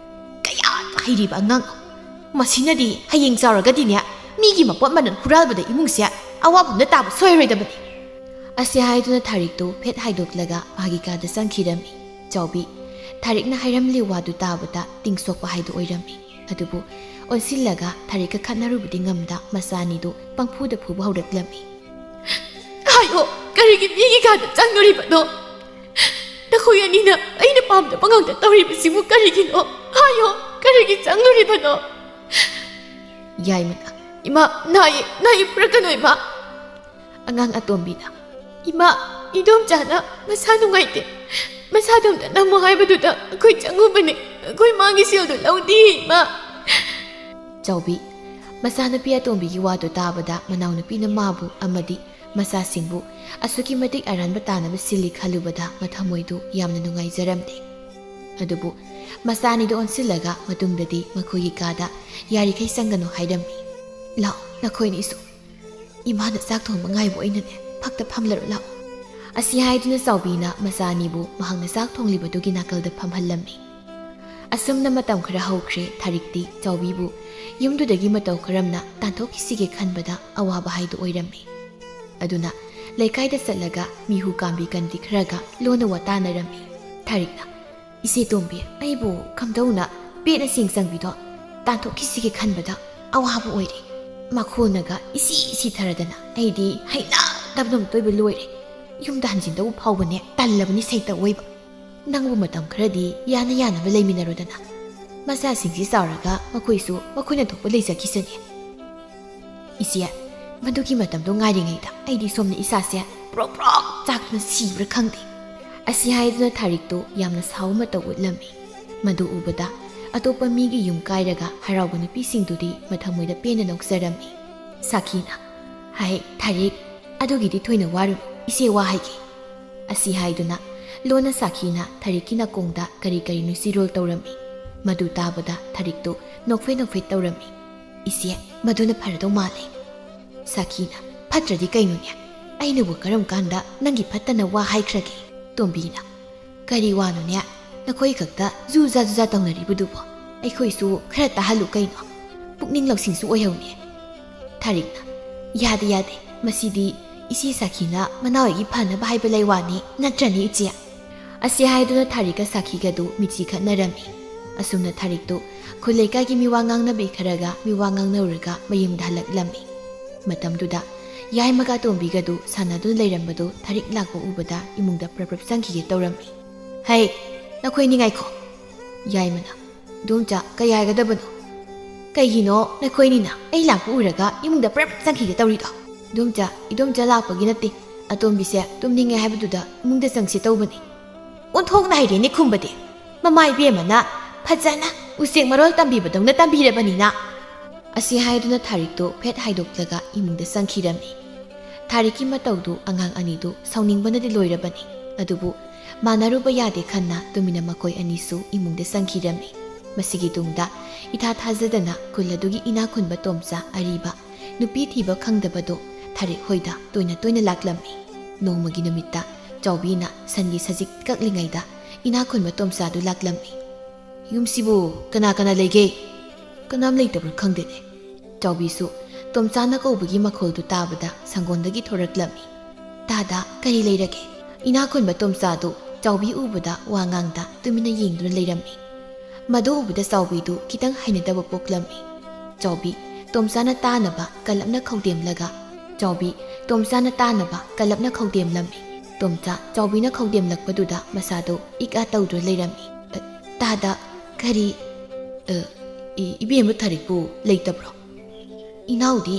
Speaker 1: ꯀꯌꯥ ꯍꯩꯔꯤꯕ ꯑꯉꯥꯡꯅꯣ ꯃꯁꯤꯅꯗꯤ ꯍꯌꯦꯡ ꯆꯥꯎꯔꯒꯗꯤꯅꯦ ꯃꯤꯒꯤ ꯃꯄꯣꯠ ꯃꯅꯜ ꯍꯨꯔꯥꯜꯕꯗ ꯏꯃꯨꯡꯁꯦ ꯑꯋꯥꯐꯝꯗ ꯇꯥꯕ ꯁꯣꯏꯔꯣꯏꯗꯕꯅꯤ ꯑꯁꯤ ꯍꯥꯏꯗꯨꯅ ꯊꯥꯔꯤꯛꯇꯨ ꯐꯦꯠ ꯍꯥꯏꯗꯣꯛꯂꯒ ꯃꯥꯒꯤ ꯀꯥꯗ ꯆꯪꯈꯤꯔꯝꯃꯤ ꯆꯥꯎꯕꯤ ꯊꯥꯔꯤꯛꯅ ꯍꯥꯏꯔꯝꯂꯤ ꯋꯥꯗꯨ ꯇꯥꯕꯗ ꯇꯤꯡꯁꯣꯛꯄ ꯍꯥꯏꯗꯨ ꯑꯣꯏꯔꯝꯃꯤ ꯑꯗꯨꯕꯨ ꯑꯣꯟꯁꯤꯜꯂꯒ ꯊꯥꯔꯤꯛꯀ ꯈꯠꯅꯔꯨꯕꯗꯤ ꯉꯝꯗ ꯃꯆꯥ ꯑꯅꯤꯗꯨ ꯄꯪꯐꯨꯗ ꯐꯨꯕ ꯍꯧꯔꯛꯂꯝꯃꯤ ꯍꯥꯏꯌꯣ ꯀꯔꯤꯒꯤ ꯃꯤꯒꯤ ꯀꯥꯗ ꯆꯪꯂꯨꯔꯤꯕꯅꯣ ꯅꯈꯣꯏ ꯑꯅꯤꯅ ꯑꯩꯅ ꯄꯥꯝꯗꯕ ꯉꯥꯛꯇ ꯇꯧꯔꯤꯕꯁꯤꯕꯨ ꯀꯔꯤꯒꯤꯅꯣ ꯍꯥꯏꯌꯣ ꯀꯔꯤꯒꯤ ꯆꯪꯂꯨꯔꯤꯕꯅꯣ ꯌꯥꯏꯃꯅ 이마 나이 부르까노 이마 안강 아톰비나 이마 이돔자나 마사누가이테 마사돔다 나무 하이바두다 거이 짱구바네 거이 마기 시오도 라우디 이마 자우비 마사누피 아톰비기 와도 다바다 마나우누피나 마부 아마디 마사싱부 아수기 마틱 아란바 따나바 실리 칼루바다 마타모이도 얌나 누가이자람데 아두부 마사니도 온실라가 마둥다디 마코이 가다 야리카이 상가노 하이람미 ꯂꯥꯛꯑꯣ ꯅꯈꯣꯏꯅꯤꯁꯨ ꯏꯃꯥꯅ ꯆꯥꯛ ꯊꯣꯡꯕ ꯉꯥꯏꯕ ꯑꯣꯏꯅꯅꯦ ꯐꯛꯇ ꯐꯝꯂꯔꯣ ꯂꯥꯛꯑꯣ ꯑꯁꯤ ꯍꯥꯏꯗꯨꯅ ꯆꯥꯎꯕꯤꯅ ꯃꯆꯥ ꯑꯅꯤꯕꯨ ꯃꯍꯥꯛꯅ ꯆꯥꯛ ꯊꯣꯡꯂꯤꯕꯗꯨꯒꯤ ꯅꯥꯀꯜꯗ ꯐꯝꯍꯜꯂꯝꯃꯤ ꯑꯁꯨꯝꯅ ꯃꯇꯝ ꯈꯔ ꯍꯧꯈ꯭ꯔꯦ ꯊꯥꯔꯤꯛꯇꯤ ꯆꯥꯎꯕꯤꯕꯨ ꯌꯨꯝꯗꯨꯗꯒꯤ ꯃꯇꯧ ꯀꯔꯝꯅ ꯇꯥꯟꯊꯣꯛꯈꯤꯁꯤꯒꯦ ꯈꯟꯕꯗ ꯑꯋꯥꯕ ꯍꯥꯏꯗꯨ ꯑꯣꯏꯔꯝꯃꯤ ꯑꯗꯨꯅ ꯂꯩꯀꯥꯏꯗ ꯆꯠꯂꯒ ꯃꯤꯍꯨ ꯀꯥꯝꯕꯤ ꯀꯟꯕꯤ ꯈꯔꯒ ꯂꯣꯟꯅ ꯋꯥꯇꯥꯅꯔꯝꯃꯤ ꯊꯥꯔꯤꯛꯅ ꯏꯆꯦ ꯇꯣꯝꯕꯤ ꯑꯩꯕꯨ ꯀꯝꯗꯧꯅ ꯄꯦꯠꯅ ꯆꯦꯡ ꯆꯪꯕꯤꯗꯣ ꯇꯥꯟꯊꯣꯛꯈꯤꯁꯤꯒꯦ ꯈꯟꯕꯗ ꯑꯋꯥꯕ ꯑꯣꯏꯔꯦ ꯃꯈꯣꯟꯅꯒ ꯏꯁꯤ ꯊꯔꯗꯅ ꯑꯩꯗꯤ ꯍꯩꯅꯗꯕꯅ ꯇꯣꯏꯕ ꯂꯣꯏꯔꯦ ꯌꯨꯝꯗ ꯍꯟꯖꯤꯟꯗꯧ ꯐꯥꯎꯕꯅꯦ ꯇꯜꯂꯕꯅꯤ ꯁꯩꯇ ꯑꯣꯏꯕ ꯅꯪꯕꯨ ꯃꯇꯝ ꯈꯔꯗꯤ ꯌꯥꯅꯕ ꯂꯩꯃꯤꯟꯅꯔꯣꯗꯅ ꯃꯆꯥꯁꯤꯡꯁꯤ ꯆꯥꯎꯔꯒ ꯃꯈꯣꯏꯁꯨ ꯃꯈꯣꯏꯅ ꯊꯣꯛꯄ ꯂꯩꯖꯈꯤꯁꯅꯤ ꯏꯆꯦ ꯃꯗꯨꯒꯤ ꯃꯇꯝꯗꯣ ꯉꯥꯏꯔꯤꯉꯩꯗ ꯑꯩꯗꯤ ꯁꯣꯝꯅ ꯏꯁꯥꯁꯦ ꯄ꯭ꯔꯣꯛ ꯆꯥꯛꯇꯨꯅ ꯁꯤꯕ꯭ꯔꯥ ꯈꯪꯗꯦ ꯑꯁꯤ ꯍꯥꯏꯗꯨꯅ ꯊꯥꯔꯤꯛꯇꯣ ꯌꯥꯝꯅ ꯁꯥꯎꯕ ꯃꯇꯧ ꯎꯠꯂꯝꯃꯤ ꯃꯗꯨ ꯎꯕꯗ ꯑꯇꯣꯞꯄ ꯃꯤꯒꯤ ꯌꯨꯝ ꯀꯥꯏꯔꯒ ꯍꯔꯥꯎꯕ ꯅꯨꯄꯤꯁꯤꯡꯗꯨꯗꯤ ꯃꯊꯃꯣꯏꯗ ꯄꯦꯟꯅ ꯅꯣꯛꯆꯔꯝꯃꯤ ꯁꯥꯈꯤꯅ ꯍꯥꯏ ꯊꯥꯔꯤꯛ ꯑꯗꯨꯒꯤꯗꯤ ꯊꯣꯏꯅ ꯋꯥꯔꯨꯅꯨ ꯏꯆꯦ ꯋꯥ ꯍꯥꯏꯒꯦ ꯑꯁꯤ ꯍꯥꯏꯗꯨꯅ ꯂꯣꯟꯅ ꯁꯥꯈꯤꯅ ꯊꯥꯔꯤꯛꯀꯤ ꯅꯥꯀꯣꯡꯗ ꯀꯔꯤꯅꯣ ꯆꯤꯔꯣꯜ ꯇꯧꯔꯝꯃꯤ ꯃꯗꯨ ꯇꯥꯕꯗ ꯊꯥꯔꯤꯛꯇꯨ ꯅꯣꯛꯐꯦꯠ ꯇꯧꯔꯝꯃꯤ ꯏꯆꯦ ꯃꯗꯨꯅ ꯐꯔꯗꯧ ꯃꯥꯜꯂꯦ ꯁꯥꯈꯤꯅ ꯐꯠꯇ꯭ꯔꯗꯤ ꯀꯩꯅꯣꯅꯦ ꯑꯩꯅꯕꯨ ꯀꯔꯝ ꯀꯥꯟꯗ ꯅꯪꯒꯤ ꯐꯠꯇꯅ ꯋꯥ ꯍꯥꯏꯈ꯭ꯔꯒꯦ ꯇꯣꯝꯕꯤꯅ ꯀꯔꯤ ꯋꯥꯅꯣꯅꯦ ꯅꯈꯣꯏ ꯈꯛꯇ ꯖꯨꯖꯥ ꯇꯧꯅꯔꯤꯕꯗꯨꯕꯣ ꯑꯩꯈꯣꯏꯁꯨ ꯈꯔ ꯇꯥꯍꯜꯂꯨ ꯀꯩꯅꯣ ꯄꯨꯛꯅꯤꯡ ꯂꯧꯁꯤꯡꯁꯨ ꯑꯣꯏꯍꯧꯅꯦ ꯊꯥꯔꯤꯛꯅ ꯌꯥꯗꯦ ꯃꯁꯤꯗꯤ ꯏꯆꯦ ꯁꯥꯈꯤꯅ ꯃꯅꯥꯎꯒꯤ ꯐꯅꯕ ꯍꯥꯏꯕ ꯂꯩ ꯋꯥꯅꯤ ꯅꯠꯇ꯭ꯔꯅꯤ ꯏꯆꯦ ꯑꯁꯤ ꯍꯥꯏꯗꯨꯅ ꯊꯥꯔꯤꯛꯀ ꯁꯥꯈꯤꯒꯗꯨ ꯃꯤꯆꯤ ꯈꯠꯅꯔꯝꯃꯤ ꯑꯁꯨꯝꯅ ꯊꯥꯔꯤꯛꯇꯨ ꯈꯨꯜ ꯂꯩꯀꯥꯏꯒꯤ ꯃꯤꯋꯥ ꯉꯥꯡꯅꯕꯤ ꯈꯔꯒ ꯃꯤꯋꯥ ꯉꯥꯡꯅꯔꯨꯔꯒ ꯃꯌꯨꯝꯗ ꯍꯜꯂꯛꯂꯝꯃꯤ ꯃꯇꯝꯗꯨꯗ ꯌꯥꯏꯃꯒ ꯇꯣꯝꯕꯤꯒꯗꯨ ꯁꯥꯟꯅꯗꯨꯅ ꯂꯩꯔꯝꯕꯗꯨ ꯊꯥꯔꯤꯛ ꯂꯥꯛꯄ ꯎꯕꯗ ꯏꯃꯨꯡꯗ ꯄ꯭ꯔꯞ ꯆꯪꯈꯤꯒꯦ ꯇꯧꯔꯝꯃꯤ ꯍꯩ ꯅꯈꯣꯏꯅꯤ ꯉꯥꯏꯈꯣ ꯌꯥꯏꯃꯅ ꯏꯗꯣꯝꯆꯥ ꯀꯩ ꯍꯥꯏꯒꯗꯕꯅꯣ ꯀꯩꯒꯤꯅꯣ ꯅꯈꯣꯏꯅꯤꯅ ꯑꯩ ꯂꯥꯛꯄ ꯎꯔꯒ ꯏꯃꯨꯡꯗ ꯄ꯭ꯔꯞ ꯆꯪꯈꯤꯒꯦ ꯇꯧꯔꯤꯗꯣ ꯏꯗꯣꯝꯆꯥ ꯂꯥꯛꯄꯒꯤ ꯅꯠꯇꯦ ꯑꯇꯣꯝꯕꯤꯁꯦ ꯇꯨꯝꯅꯤꯡꯉꯦ ꯍꯥꯏꯕꯗꯨꯗ ꯏꯃꯨꯡꯗ ꯆꯪꯁꯤ ꯇꯧꯕꯅꯤ ꯑꯣꯟꯊꯣꯛꯅ ꯍꯩꯔꯦꯅꯦ ꯈꯨꯝꯕꯗꯤ ꯃꯃꯥ ꯏꯕꯦꯝꯃꯅ ꯐꯖꯅ ꯎꯆꯦꯛ ꯃꯔꯣꯜ ꯇꯝꯕꯤꯕꯗꯧꯅ ꯇꯝꯕꯤꯔꯕꯅꯤꯅ ꯑꯁꯤ ꯍꯥꯏꯗꯨꯅ ꯊꯥꯔꯤꯛꯇꯨ ꯐꯦꯠ ꯍꯥꯏꯗꯣꯛꯂꯒ ꯏꯃꯨꯡꯗ ꯆꯪꯈꯤꯔꯝꯃꯤ ꯊꯥꯔꯤꯛꯀꯤ ꯃꯇꯧꯗꯨ ꯑꯉꯥꯡ ꯑꯅꯤꯗꯨ ꯁꯥꯎꯅꯤꯡꯕꯅꯗꯤ ꯂꯣꯏꯔꯕꯅꯤ ꯑꯗꯨꯕꯨ ꯃꯥꯟꯅꯔꯨꯕ ꯌꯥꯗꯦ ꯈꯟꯅ ꯇꯨꯃꯤꯟꯅ ꯃꯈꯣꯏ ꯑꯅꯤꯁꯨ ꯏꯃꯨꯡꯗ ꯆꯪꯈꯤꯔꯝꯃꯤ ꯃꯁꯤꯒꯤ ꯇꯨꯡꯗ ꯏꯊꯥ ꯊꯥꯖꯗꯅ ꯈꯨꯜ ꯑꯗꯨꯒꯤ ꯏꯅꯥꯛ ꯈꯨꯟꯕ ꯇꯣꯝꯆꯥ ꯑꯔꯤꯕ ꯅꯨꯄꯤ ꯊꯤꯕ ꯈꯪꯗꯕꯗꯣ ꯊꯥꯔꯤꯛ ꯍꯣꯏꯗ ꯇꯣꯏꯅ ꯂꯥꯛꯂꯝꯃꯤ ꯅꯣꯡꯃꯒꯤ ꯅꯨꯃꯤꯠꯇ ꯆꯥꯎꯕꯤꯅ ꯁꯟꯒꯤ ꯁꯖꯤꯛ ꯀꯛꯂꯤꯉꯩꯗ ꯏꯅꯥꯛ ꯈꯨꯟꯕ ꯇꯣꯝꯆꯥꯗꯨ ꯂꯥꯛꯂꯝꯃꯤ ꯌꯨꯝꯁꯤꯕꯨ ꯀꯅꯥ ꯂꯩꯒꯦ ꯀꯅꯥꯝ ꯂꯩꯇꯕ꯭ꯔꯥ ꯈꯪꯗꯦꯅꯦ ꯆꯥꯎꯕꯤꯁꯨ ꯇꯣꯝꯆꯥꯅ ꯀꯧꯕꯒꯤ ꯃꯈꯣꯜꯗꯨ ꯇꯥꯕꯗ ꯁꯪꯒꯣꯟꯗꯒꯤ ꯊꯣꯔꯛꯂꯝꯃꯤ ꯇꯥꯗ ꯀꯔꯤ ꯂꯩꯔꯒꯦ ꯏꯅꯥꯛ ꯈꯨꯟꯕ ꯇꯣꯝꯆꯥꯗꯨ ꯆꯥꯎꯕꯤ ꯎꯕꯗ ꯋꯥ ꯉꯥꯡꯗ ꯇꯨꯃꯤꯟꯅ ꯌꯦꯡꯗꯨꯅ ꯂꯩꯔꯝꯃꯤ ꯃꯗꯨ ꯎꯕꯗ ꯆꯥꯎꯕꯤꯗꯨ ꯈꯤꯇꯪ ꯍꯩꯅꯗꯕ ꯄꯣꯛꯂꯝꯃꯤ ꯆꯥꯎꯕꯤ ꯇꯣꯝꯆꯥꯅ ꯇꯥꯅꯕ ꯀꯜꯂꯞꯅ ꯈꯧꯗꯦꯝꯂꯒ ꯆꯥꯎꯕꯤ ꯇꯣꯝꯆꯥꯅ ꯇꯥꯅꯕ ꯀꯜꯂꯞꯅ ꯈꯧꯗꯦꯝꯂꯝꯃꯤ ꯇꯣꯝꯆꯥ ꯆꯥꯎꯕꯤꯅ ꯈꯧꯗꯦꯝꯂꯛꯄꯗꯨꯗ ꯃꯁꯥꯗꯣ ꯏꯛꯑ ꯇꯧꯗꯨꯅ ꯂꯩꯔꯝꯃꯤ ꯇꯥꯗ ꯀꯔꯤ ꯏꯕꯦꯝꯃ ꯊꯥꯔꯤꯛꯄꯨ ꯂꯩꯇꯕ꯭ꯔꯣ ꯏꯅꯥꯎꯗꯤ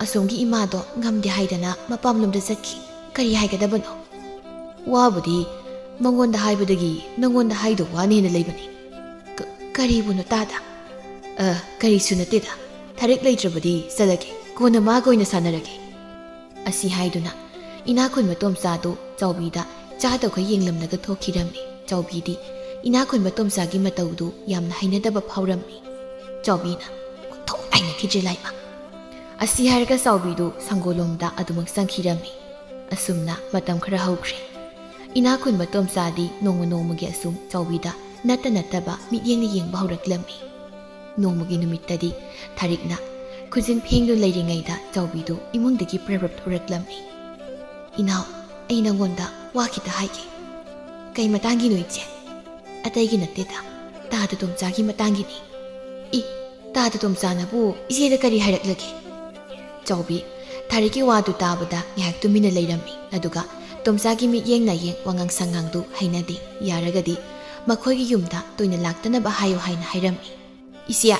Speaker 1: ꯑꯁꯣꯝꯒꯤ ꯏꯃꯥꯗꯣ ꯉꯝꯗꯦ ꯍꯥꯏꯗꯅ ꯃꯄꯥꯝꯂꯣꯝꯗ ꯆꯠꯈꯤ ꯀꯔꯤ ꯍꯥꯏꯒꯗꯕꯅꯣ ꯋꯥꯕꯨꯗꯤ ꯃꯉꯣꯟꯗ ꯍꯥꯏꯕꯗꯒꯤ ꯅꯉꯣꯟꯗ ꯍꯥꯏꯗꯧ ꯋꯥꯅꯦꯅ ꯂꯩꯕꯅꯤ ꯀꯔꯤꯕꯨꯅꯣ ꯇꯥꯗ ꯀꯔꯤꯁꯨ ꯅꯠꯇꯦꯗ ꯊꯥꯔꯤꯛ ꯂꯩꯇ꯭ꯔꯕꯗꯤ ꯆꯠꯂꯒꯦ ꯀꯣꯟꯅ ꯃꯥꯒ ꯑꯣꯏꯅ ꯁꯥꯟꯅꯔꯒꯦ ꯑꯁꯤ ꯍꯥꯏꯗꯨꯅ ꯏꯅꯥꯈꯨꯟꯕ ꯇꯣꯝꯆꯥꯗꯣ ꯆꯥꯎꯕꯤꯗ ꯆꯥꯗꯧꯈ ꯌꯦꯡꯂꯝꯂꯒ ꯊꯣꯛꯈꯤꯔꯝꯃꯤ ꯆꯥꯎꯕꯤꯗꯤ ꯏꯅꯥꯈꯨꯟꯕ ꯇꯣꯝꯆꯥꯒꯤ ꯃꯇꯧꯗꯨ ꯌꯥꯝꯅ ꯍꯩꯅꯗꯕ ꯐꯥꯎꯔꯝꯃꯤ ꯆꯥꯎꯕꯤꯅ ꯊꯣꯛ ꯍꯩꯅꯈꯤꯗ꯭ꯔꯦ ꯂꯥꯏꯃ ꯑꯁꯤ ꯍꯥꯏꯔꯒ ꯆꯥꯎꯕꯤꯗꯨ ꯁꯪꯒꯣꯂꯣꯝꯗ ꯑꯗꯨꯃꯛ ꯆꯪꯈꯤꯔꯝꯃꯤ ꯑꯁꯨꯝꯅ ꯃꯇꯝ ꯈꯔ ꯍꯧꯈ꯭ꯔꯦ ꯏꯅꯥꯈꯨꯟꯕ ꯇꯣꯝꯆꯥꯗꯤ ꯅꯣꯡꯃ ꯅꯣꯡꯃꯒꯤ ꯑꯁꯨꯝ ꯆꯥꯎꯕꯤꯗ ꯅꯠꯇꯕ ꯃꯤꯠꯌꯦꯡꯅ ꯌꯦꯡꯕ ꯍꯧꯔꯛꯂꯝꯃꯤ ꯅꯣꯡꯃꯒꯤ ꯅꯨꯃꯤꯠꯇꯗꯤ ꯊꯥꯔꯤꯛꯅ ꯈꯨꯖꯤꯟ ꯐꯦꯡꯗꯨ ꯂꯩꯔꯤꯉꯩꯗ ꯆꯥꯎꯕꯤꯗꯨ ꯏꯃꯨꯡꯗꯒꯤ ꯄ꯭ꯔꯞ ꯊꯣꯔꯛꯂꯝꯃꯤ ꯏꯅꯥꯎ ꯑꯩ ꯅꯉꯣꯟꯗ ꯋꯥ ꯈꯤꯇ ꯍꯥꯏꯒꯦ ꯀꯩ ꯃꯇꯥꯡꯒꯤꯅꯣ ꯏꯆꯦ ꯑꯇꯩꯒꯤ ꯅꯠꯇꯦꯗ ꯇꯥꯗ ꯇꯣꯝꯆꯥꯒꯤ ꯃꯇꯥꯡꯒꯤꯅꯤ ꯇꯥꯗ ꯇꯣꯝꯆꯥꯅꯕꯨ ꯏꯆꯦꯗ ꯀꯔꯤ ꯍꯥꯏꯔꯛꯂꯒꯦ ꯆꯥꯎꯕꯤ ꯊꯥꯔꯤꯛꯀꯤ ꯋꯥꯗꯨ ꯇꯥꯕꯗ ꯉꯥꯏꯍꯥꯛ ꯇꯨꯃꯤꯟꯅ ꯂꯩꯔꯝꯃꯤ ꯑꯗꯨꯒ ꯇꯣꯝꯆꯥꯒꯤ ꯃꯤꯠꯌꯦꯡ ꯅꯥꯌꯦꯡ ꯋꯥꯉꯥꯡ ꯁꯉꯥꯡꯗꯨ ꯍꯩꯅꯗꯦ ꯌꯥꯔꯒꯗꯤ ꯃꯈꯣꯏꯒꯤ ꯌꯨꯝꯗ ꯇꯣꯏꯅ ꯂꯥꯛꯇꯅꯕ ꯍꯥꯏꯌꯨ ꯍꯥꯏꯅ ꯍꯥꯏꯔꯝꯃꯤ ꯏꯆꯦ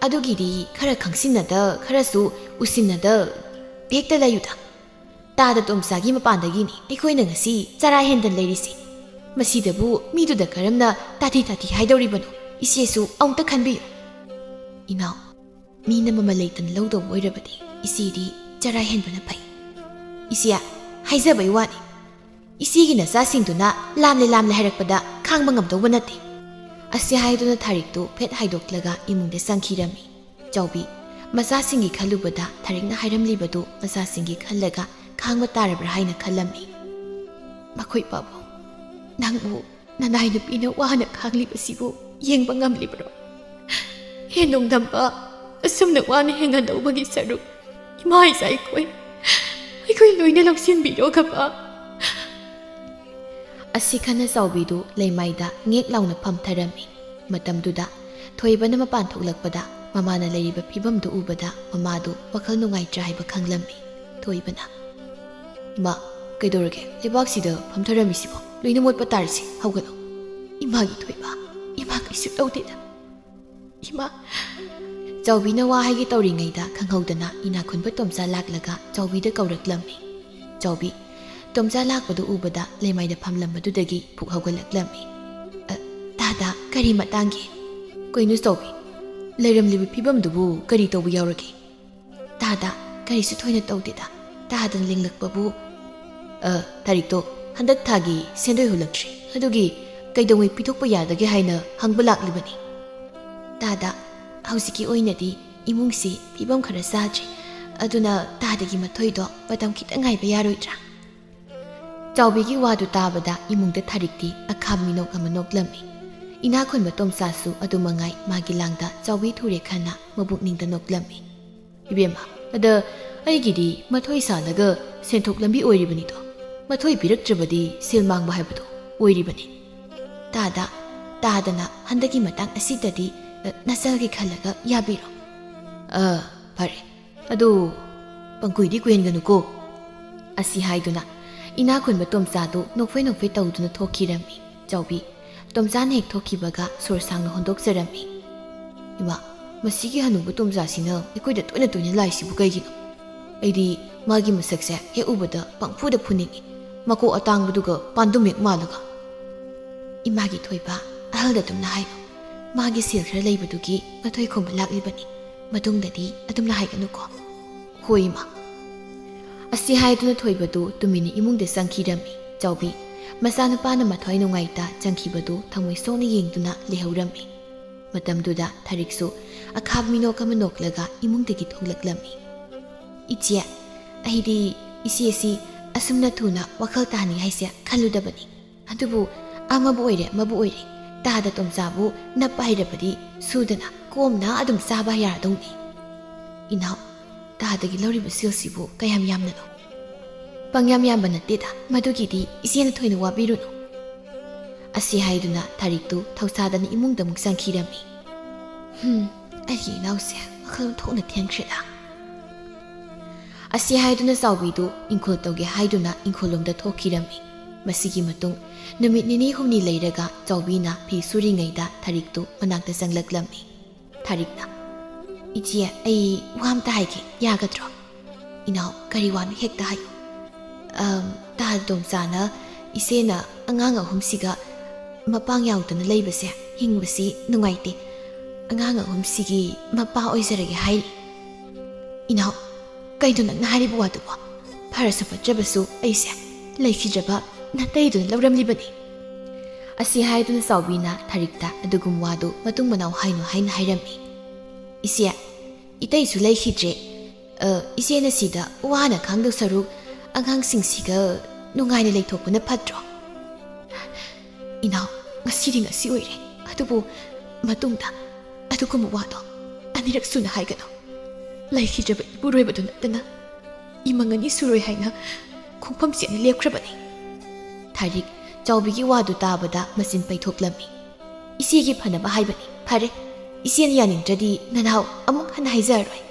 Speaker 1: ꯑꯗꯨꯒꯤꯗꯤ ꯈꯔ ꯈꯪꯁꯤꯟꯅꯗ ꯈꯔꯁꯨ ꯎꯁꯤꯟꯅꯗ ꯍꯦꯛꯇ ꯂꯩꯌꯨꯗ ꯇꯥꯗ ꯇꯣꯝꯆꯥꯒꯤ ꯃꯄꯥꯟꯗꯒꯤꯅꯤ ꯑꯩꯈꯣꯏꯅ ꯉꯁꯤ ꯆꯔꯥ ꯍꯦꯟꯗꯅ ꯂꯩꯔꯤꯁꯤ ꯃꯁꯤꯗꯕꯨ ꯃꯤꯗꯨꯗ ꯀꯔꯝꯅ ꯇꯥꯊꯤ ꯍꯥꯏꯗꯧꯔꯤꯕꯅꯣ ꯏꯆꯦꯁꯨ ꯑꯃꯨꯛꯇ ꯈꯟꯕꯤꯌꯨ ꯏꯅꯥꯎ ꯃꯤꯅ ꯃꯃꯜ ꯂꯩꯇꯅ ꯂꯧꯗꯧꯕ ꯑꯣꯏꯔꯕꯗꯤ ꯏꯆꯦꯗꯤ ꯆꯔꯥ ꯍꯦꯟꯕꯅ ꯐꯩ ꯏꯆꯦ ꯍꯥꯏꯖꯕꯩ ꯋꯥꯅꯤ ꯏꯆꯦꯒꯤ ꯅꯆꯥꯁꯤꯡꯗꯨꯅ ꯂꯥꯝꯂꯦ ꯍꯥꯏꯔꯛꯄꯗ ꯈꯥꯡꯕ ꯉꯝꯗꯧꯕ ꯅꯠꯇꯦ ꯑꯁꯤ ꯍꯥꯏꯗꯨꯅ ꯊꯥꯔꯤꯛꯇꯨ ꯐꯦꯠ ꯍꯥꯏꯗꯣꯛꯂꯒ ꯏꯃꯨꯡꯗ ꯆꯪꯈꯤꯔꯝꯃꯤ ꯆꯥꯎꯕꯤ ꯃꯆꯥꯁꯤꯡꯒꯤ ꯈꯜꯂꯨꯕꯗ ꯊꯥꯔꯤꯛꯅ ꯍꯥꯏꯔꯝꯂꯤꯕꯗꯨ ꯃꯆꯥꯁꯤꯡꯒꯤ ꯈꯜꯂꯒ ꯈꯥꯡꯕ ꯇꯥꯔꯕ꯭ꯔꯥ ꯍꯥꯏꯅ ꯈꯜꯂꯝꯃꯤ ꯃꯈꯣꯏ ꯄꯥꯕꯨꯡ ꯅꯪꯕꯨ ꯅꯅꯥꯏ ꯅꯨꯄꯤꯅ ꯋꯥꯅ ꯈꯥꯡꯂꯤꯕꯁꯤꯕꯨ ꯌꯦꯡꯕ ꯉꯝꯂꯤꯕ꯭ꯔꯣ ꯍꯦꯟꯗꯣꯡꯗꯝꯕ ꯑꯁꯨꯝꯅ ꯋꯥꯅ ꯍꯦꯟꯒꯗꯧꯕꯒꯤ ꯁꯔꯨꯛ ꯏꯃꯥ ꯏꯆꯥ ꯑꯩꯈꯣꯏ ꯂꯣꯏꯅ ꯂꯧꯁꯤꯟꯕꯤꯔꯣꯒꯕ ꯑꯁꯤ ꯈꯟꯅ ꯆꯥꯎꯕꯤꯗꯨ ꯂꯩꯃꯥꯏꯗ ꯉꯦꯛ ꯂꯥꯎꯅ ꯐꯝꯊꯔꯝꯃꯤ ꯃꯇꯝꯗꯨꯗ ꯊꯣꯏꯕꯅ ꯃꯄꯥꯟ ꯊꯣꯛꯂꯛꯄꯗ ꯃꯃꯥꯅ ꯂꯩꯔꯤꯕ ꯐꯤꯕꯝꯗꯨ ꯎꯕꯗ ꯃꯃꯥꯗꯨ ꯋꯥꯈꯜ ꯅꯨꯡꯉꯥꯏꯇ꯭ꯔꯥ ꯍꯥꯏꯕ ꯈꯪꯂꯝꯃꯤ ꯊꯣꯏꯕꯅ ꯏꯃꯥ ꯀꯩꯗꯧꯔꯒꯦ ꯂꯩꯕꯥꯛꯁꯤꯗ ꯐꯝꯊꯔꯝꯃꯤꯁꯤꯕꯣ ꯂꯣꯏꯅ ꯃꯣꯠꯄ ꯇꯥꯔꯤꯁꯤ ꯍꯧꯒꯠꯂꯣ ꯏꯃꯥꯒꯤ ꯊꯣꯏꯕ ꯏꯃꯥ ꯀꯩꯁꯨ ꯇꯧꯗꯦꯗ ꯏꯃꯥ ꯆꯥꯎꯕꯤꯅ ꯋꯥ ꯍꯥꯏꯒꯦ ꯇꯧꯔꯤꯉꯩꯗ ꯈꯪꯍꯧꯗꯅ ꯏꯅꯥꯈꯨꯟꯕ ꯇꯣꯝꯆꯥ ꯂꯥꯛꯂꯒ ꯆꯥꯎꯕꯤꯗ ꯀꯧꯔꯛꯂꯝꯃꯤ ꯆꯥꯎꯕꯤ ꯇꯣꯝꯆꯥ ꯂꯥꯛꯄꯗꯨ ꯎꯕꯗ ꯂꯩꯃꯥꯏꯗ ꯐꯝꯂꯝꯕꯗꯨꯗꯒꯤ ꯄꯨꯛ ꯍꯧꯒꯠꯂꯛꯂꯝꯃꯤ ꯇꯥꯗ ꯀꯔꯤ ꯃꯇꯥꯡꯒꯤ ꯀꯩꯅꯣ ꯆꯥꯎꯕꯤ ꯂꯩꯔꯝꯂꯤꯕ ꯐꯤꯕꯝꯗꯨꯕꯨ ꯀꯔꯤ ꯇꯧꯕ ꯌꯥꯎꯔꯒꯦ ꯇꯥꯗ ꯀꯔꯤꯁꯨ ꯊꯣꯏꯅ ꯇꯧꯗꯦꯗ ꯇꯥꯗꯅ ꯂꯦꯡꯂꯛꯄꯕꯨ ꯊꯥꯔꯤꯛꯇꯣ ꯍꯟꯗꯛ ꯊꯥꯒꯤ ꯁꯦꯟꯗꯣꯏ ꯍꯨꯜꯂꯛꯇ꯭ꯔꯤ ꯑꯗꯨꯒꯤ ꯀꯩꯗꯧꯉꯩ ꯄꯤꯊꯣꯛꯄ ꯌꯥꯗꯒꯦ ꯍꯥꯏꯅ ꯍꯪꯕ ꯂꯥꯛꯂꯤꯕꯅꯤ ꯇꯥꯗ ꯍꯧꯖꯤꯛꯀꯤ ꯑꯣꯏꯅꯗꯤ ꯏꯃꯨꯡꯁꯤ ꯐꯤꯕꯝ ꯈꯔ ꯆꯥꯗ꯭ꯔꯤ ꯑꯗꯨꯅ ꯇꯥꯗꯒꯤ ꯃꯊꯣꯏꯗꯣ ꯃꯇꯝ ꯈꯤꯇꯪ ꯉꯥꯏꯕ ꯌꯥꯔꯣꯏꯗ꯭ꯔꯥ ꯆꯥꯎꯕꯤꯒꯤ ꯋꯥꯗꯨ ꯇꯥꯕꯗ ꯏꯃꯨꯡꯗ ꯊꯥꯔꯤꯛꯇꯤ ꯑꯈꯥꯝ ꯃꯤꯅꯣꯛ ꯑꯃ ꯅꯣꯛꯂꯝꯃꯤ ꯏꯅꯥꯈꯨꯟꯕ ꯇꯣꯝꯆꯥꯁꯨ ꯑꯗꯨꯃꯉꯥꯏ ꯃꯥꯒꯤ ꯂꯥꯡꯗ ꯆꯥꯎꯕꯤ ꯊꯨꯔꯦ ꯈꯟꯅ ꯃꯕꯨꯛꯅꯤꯡꯗ ꯅꯣꯛꯂꯝꯃꯤ ꯏꯕꯦꯝꯃ ꯑꯗ ꯑꯩꯒꯤꯗꯤ ꯃꯊꯣꯏ ꯁꯥꯜꯂꯒ ꯁꯦꯟꯊꯣꯛ ꯂꯝꯕꯤ ꯑꯣꯏꯔꯤꯕꯅꯤꯗꯣ ꯃꯊꯣꯏ ꯄꯤꯔꯛꯇ꯭ꯔꯕꯗꯤ ꯁꯦꯜ ꯃꯥꯡꯕ ꯍꯥꯏꯕꯗꯣ ꯑꯣꯏꯔꯤꯕꯅꯤ ꯇꯥꯗꯅ ꯍꯟꯗꯛꯀꯤ ꯃꯇꯥꯡ ꯑꯁꯤꯗꯗꯤ ꯅꯆꯜꯒꯤ ꯈꯜꯂꯒ ꯌꯥꯕꯤꯔꯣ ꯐꯔꯦ ꯑꯗꯨ ꯄꯪꯀꯨꯏꯗꯤ ꯀꯨꯏꯍꯟꯒꯅꯨꯀꯣ ꯑꯁꯤ ꯍꯥꯏꯗꯨꯅ ꯏꯅꯥꯈꯨꯟꯕ ꯇꯣꯝꯆꯥꯗꯨ ꯅꯣꯛꯐꯦ ꯇꯧꯗꯨꯅ ꯊꯣꯛꯈꯤꯔꯝꯃꯤ ꯆꯥꯎꯕꯤ ꯇꯣꯝꯆꯥꯅ ꯍꯦꯛ ꯊꯣꯛꯈꯤꯕꯒ ꯁꯣꯔ ꯁꯥꯡꯅ ꯍꯣꯟꯗꯣꯛꯆꯔꯝꯃꯤ ꯏꯃꯥ ꯃꯁꯤꯒꯤ ꯍꯅꯨꯕ ꯇꯣꯝꯆꯥꯁꯤꯅ ꯑꯩꯈꯣꯏꯗ ꯇꯣꯏꯅ ꯂꯥꯛꯏꯁꯤꯕꯨ ꯀꯩꯒꯤꯅꯣ ꯑꯩꯗꯤ ꯃꯥꯒꯤ ꯃꯁꯛꯁꯦ ꯍꯦꯛ ꯎꯕꯗ ꯄꯪꯐꯨꯗ ꯐꯨꯅꯤꯡꯉꯤ ꯃꯀꯣꯛ ꯑꯇꯥꯡꯕꯗꯨꯒ ꯄꯥꯟꯗꯨꯝ ꯍꯦꯛ ꯃꯥꯜꯂꯒ ꯏꯃꯥꯒꯤ ꯊꯣꯏꯕ ꯑꯍꯜꯗ ꯑꯗꯨꯝꯅ ꯍꯥꯏꯕ ꯃꯥꯒꯤ ꯁꯦꯜ ꯈꯔ ꯂꯩꯕꯗꯨꯒꯤ ꯃꯊꯣꯏ ꯈꯣꯝꯕ ꯂꯥꯛꯂꯤꯕꯅꯤ ꯃꯇꯨꯡꯗꯗꯤ ꯑꯗꯨꯝꯅ ꯍꯥꯏꯒꯅꯨꯀꯣ ꯍꯣꯏ ꯏꯃꯥ ꯑꯁꯤ ꯍꯥꯏꯗꯨꯅ ꯊꯣꯏꯕꯗꯨ ꯇꯨꯃꯤꯟꯅ ꯏꯃꯨꯡꯗ ꯆꯪꯈꯤꯔꯝꯃꯤ ꯆꯥꯎꯕꯤ ꯃꯆꯥꯅꯨꯄꯥꯅ ꯃꯊ꯭ꯋꯥꯏ ꯅꯨꯡꯉꯥꯏꯇ ꯆꯪꯈꯤꯕꯗꯨ ꯊꯃꯣꯏ ꯁꯣꯛꯅ ꯌꯦꯡꯗꯨꯅ ꯂꯩꯍꯧꯔꯝꯃꯤ ꯃꯇꯝꯗꯨꯗ ꯊꯥꯔꯤꯛꯁꯨ ꯑꯈꯥꯕ ꯃꯤꯅꯣꯛ ꯑꯃ ꯅꯣꯛꯂꯒ ꯏꯃꯨꯡꯗꯒꯤ ꯊꯣꯛꯂꯛꯂꯝꯃꯤ ꯏꯆꯦ ꯑꯩꯗꯤ ꯏꯆꯦꯁꯤ ꯑꯁꯨꯝꯅ ꯊꯨꯅ ꯋꯥꯈꯜ ꯇꯥꯅꯤ ꯍꯥꯏꯁꯦ ꯈꯜꯂꯨꯗꯕꯅꯤ ꯑꯗꯨꯕꯨ ꯑꯃꯕꯨ ꯑꯣꯏꯔꯦ ꯇꯥꯗ ꯇꯣꯝꯆꯥꯕꯨ ꯅꯞꯄ ꯍꯩꯔꯕꯗꯤ ꯁꯨꯗꯅ ꯀꯣꯝꯅ ꯑꯗꯨꯝ ꯆꯥꯕ ꯌꯥꯔꯗꯧꯅꯤ ꯏꯅꯥꯎ ꯇꯥꯗꯒꯤ ꯂꯧꯔꯤꯕ ꯁꯦꯜꯁꯤꯕꯨ ꯀꯌꯥꯝ ꯌꯥꯝꯅꯅꯣ ꯄꯪꯌꯥꯝ ꯌꯥꯝꯕ ꯅꯠꯇꯦꯗ ꯃꯗꯨꯒꯤꯗꯤ ꯏꯆꯦꯅ ꯊꯣꯏꯅ ꯋꯥꯕꯤꯔꯨꯅꯨ ꯑꯁꯤ ꯍꯥꯏꯗꯨꯅ ꯊꯥꯔꯤꯛꯇꯨ ꯊꯧꯁꯥꯗꯅ ꯏꯃꯨꯡꯗ ꯑꯃꯨꯛ ꯆꯪꯈꯤꯔꯝꯃꯤ ꯑꯩꯒꯤ ꯏꯅꯥꯎꯁꯦ ꯋꯥꯈꯜ ꯊꯣꯛꯅ ꯊꯦꯟꯈ꯭ꯔꯦꯗ ꯑꯁꯤ ꯍꯥꯏꯗꯨꯅ ꯆꯥꯎꯕꯤꯗꯨ ꯏꯪꯈꯣꯜ ꯇꯧꯒꯦ ꯍꯥꯏꯗꯨꯅ ꯏꯪꯈꯣꯜꯂꯣꯝꯗ ꯊꯣꯛꯈꯤꯔꯝꯃꯤ ꯃꯁꯤꯒꯤ ꯃꯇꯨꯡ ꯅꯨꯃꯤꯠ ꯅꯤꯅꯤ ꯍꯨꯝꯅꯤ ꯂꯩꯔꯒ ꯆꯥꯎꯕꯤꯅ ꯐꯤ ꯁꯨꯔꯤꯉꯩꯗ ꯊꯥꯔꯤꯛꯇꯨ ꯃꯅꯥꯛꯇ ꯆꯪꯂꯛꯂꯝꯃꯤ ꯊꯥꯔꯤꯛꯅ ꯏꯆꯦ ꯑꯩ ꯋꯥ ꯑꯝꯇ ꯍꯥꯏꯒꯦ ꯌꯥꯒꯗ꯭ꯔꯣ ꯏꯅꯥꯎ ꯀꯔꯤ ꯋꯥꯅꯣ ꯍꯦꯛꯇ ꯍꯥꯏꯌꯨ ꯇꯥ ꯇꯣꯝꯆꯥꯅ ꯏꯆꯦꯅ ꯑꯉꯥꯡ ꯑꯍꯨꯝꯁꯤꯒ ꯃꯄꯥꯡ ꯌꯥꯎꯗꯅ ꯂꯩꯕꯁꯦ ꯍꯤꯡꯕꯁꯤ ꯅꯨꯡꯉꯥꯏꯇꯦ ꯑꯉꯥꯡ ꯑꯍꯨꯝꯁꯤꯒꯤ ꯃꯄꯥ ꯑꯣꯏꯖꯔꯒꯦ ꯍꯥꯏꯔꯤ ꯏꯅꯥꯎ ꯀꯩꯅꯣ ꯅꯪꯅ ꯍꯥꯏꯔꯤꯕ ꯋꯥꯗꯨꯕꯣ ꯐꯔꯁꯨ ꯐꯠꯇ꯭ꯔꯕꯁꯨ ꯑꯩꯁꯦ ꯂꯩꯈꯤꯗ꯭ꯔꯕ ꯅꯥꯇꯩꯗꯨꯅ ꯂꯧꯔꯝꯂꯤꯕꯅꯤ ꯑꯁꯤ ꯍꯥꯏꯗꯨꯅ ꯆꯥꯎꯕꯤꯅ ꯊꯥꯔꯤꯛꯇ ꯑꯗꯨꯒꯨꯝꯕ ꯋꯥꯗꯨ ꯃꯇꯨꯡ ꯃꯅꯥꯎ ꯍꯥꯏꯅ ꯍꯥꯏꯔꯝꯃꯤ ꯏꯆꯦ ꯏꯇꯩꯁꯨ ꯂꯩꯈꯤꯗ꯭ꯔꯦ ꯏꯆꯦꯅ ꯁꯤꯗ ꯋꯥꯅ ꯈꯥꯡꯗꯧ ꯁꯔꯨꯛ ꯑꯉꯥꯡꯁꯤꯡꯁꯤꯒ ꯅꯨꯡꯉꯥꯏꯅ ꯂꯩꯊꯣꯛꯄꯅ ꯐꯠꯇ꯭ꯔꯣ ꯏꯅꯥꯎ ꯉꯁꯤꯗꯤ ꯉꯁꯤ ꯑꯣꯏꯔꯦ ꯑꯗꯨꯕꯨ ꯃꯇꯨꯡꯗ ꯑꯗꯨꯒꯨꯝꯕ ꯋꯥꯗꯣ ꯑꯅꯤꯔꯛ ꯁꯨꯅ ꯍꯥꯏꯒꯅꯨ ꯂꯩꯈꯤꯗ꯭ꯔꯕ ꯏꯄꯨꯔꯣꯏꯕꯗꯨ ꯅꯠꯇꯅ ꯏꯃꯪ ꯑꯅꯤ ꯁꯨꯔꯣꯏ ꯍꯥꯏꯅ ꯈꯣꯡꯐꯝ ꯆꯦꯠꯅ ꯂꯦꯞꯈ꯭ꯔꯕꯅꯤ ꯊꯥꯔꯤꯛ ꯆꯥꯎꯕꯤꯒꯤ ꯋꯥꯗꯨ ꯇꯥꯕꯗ ꯃꯆꯤꯟ ꯄꯩꯊꯣꯛꯂꯝꯃꯤ ꯏꯆꯦꯒꯤ ꯐꯅꯕ ꯍꯥꯏꯕꯅꯤ ꯐꯔꯦ ꯏꯆꯦꯅ ꯌꯥꯅꯤꯡꯗ꯭ꯔꯗꯤ ꯅꯅꯥꯎ ꯑꯃꯨꯛ ꯍꯟꯅ ꯍꯥꯏꯖꯔꯔꯣꯏ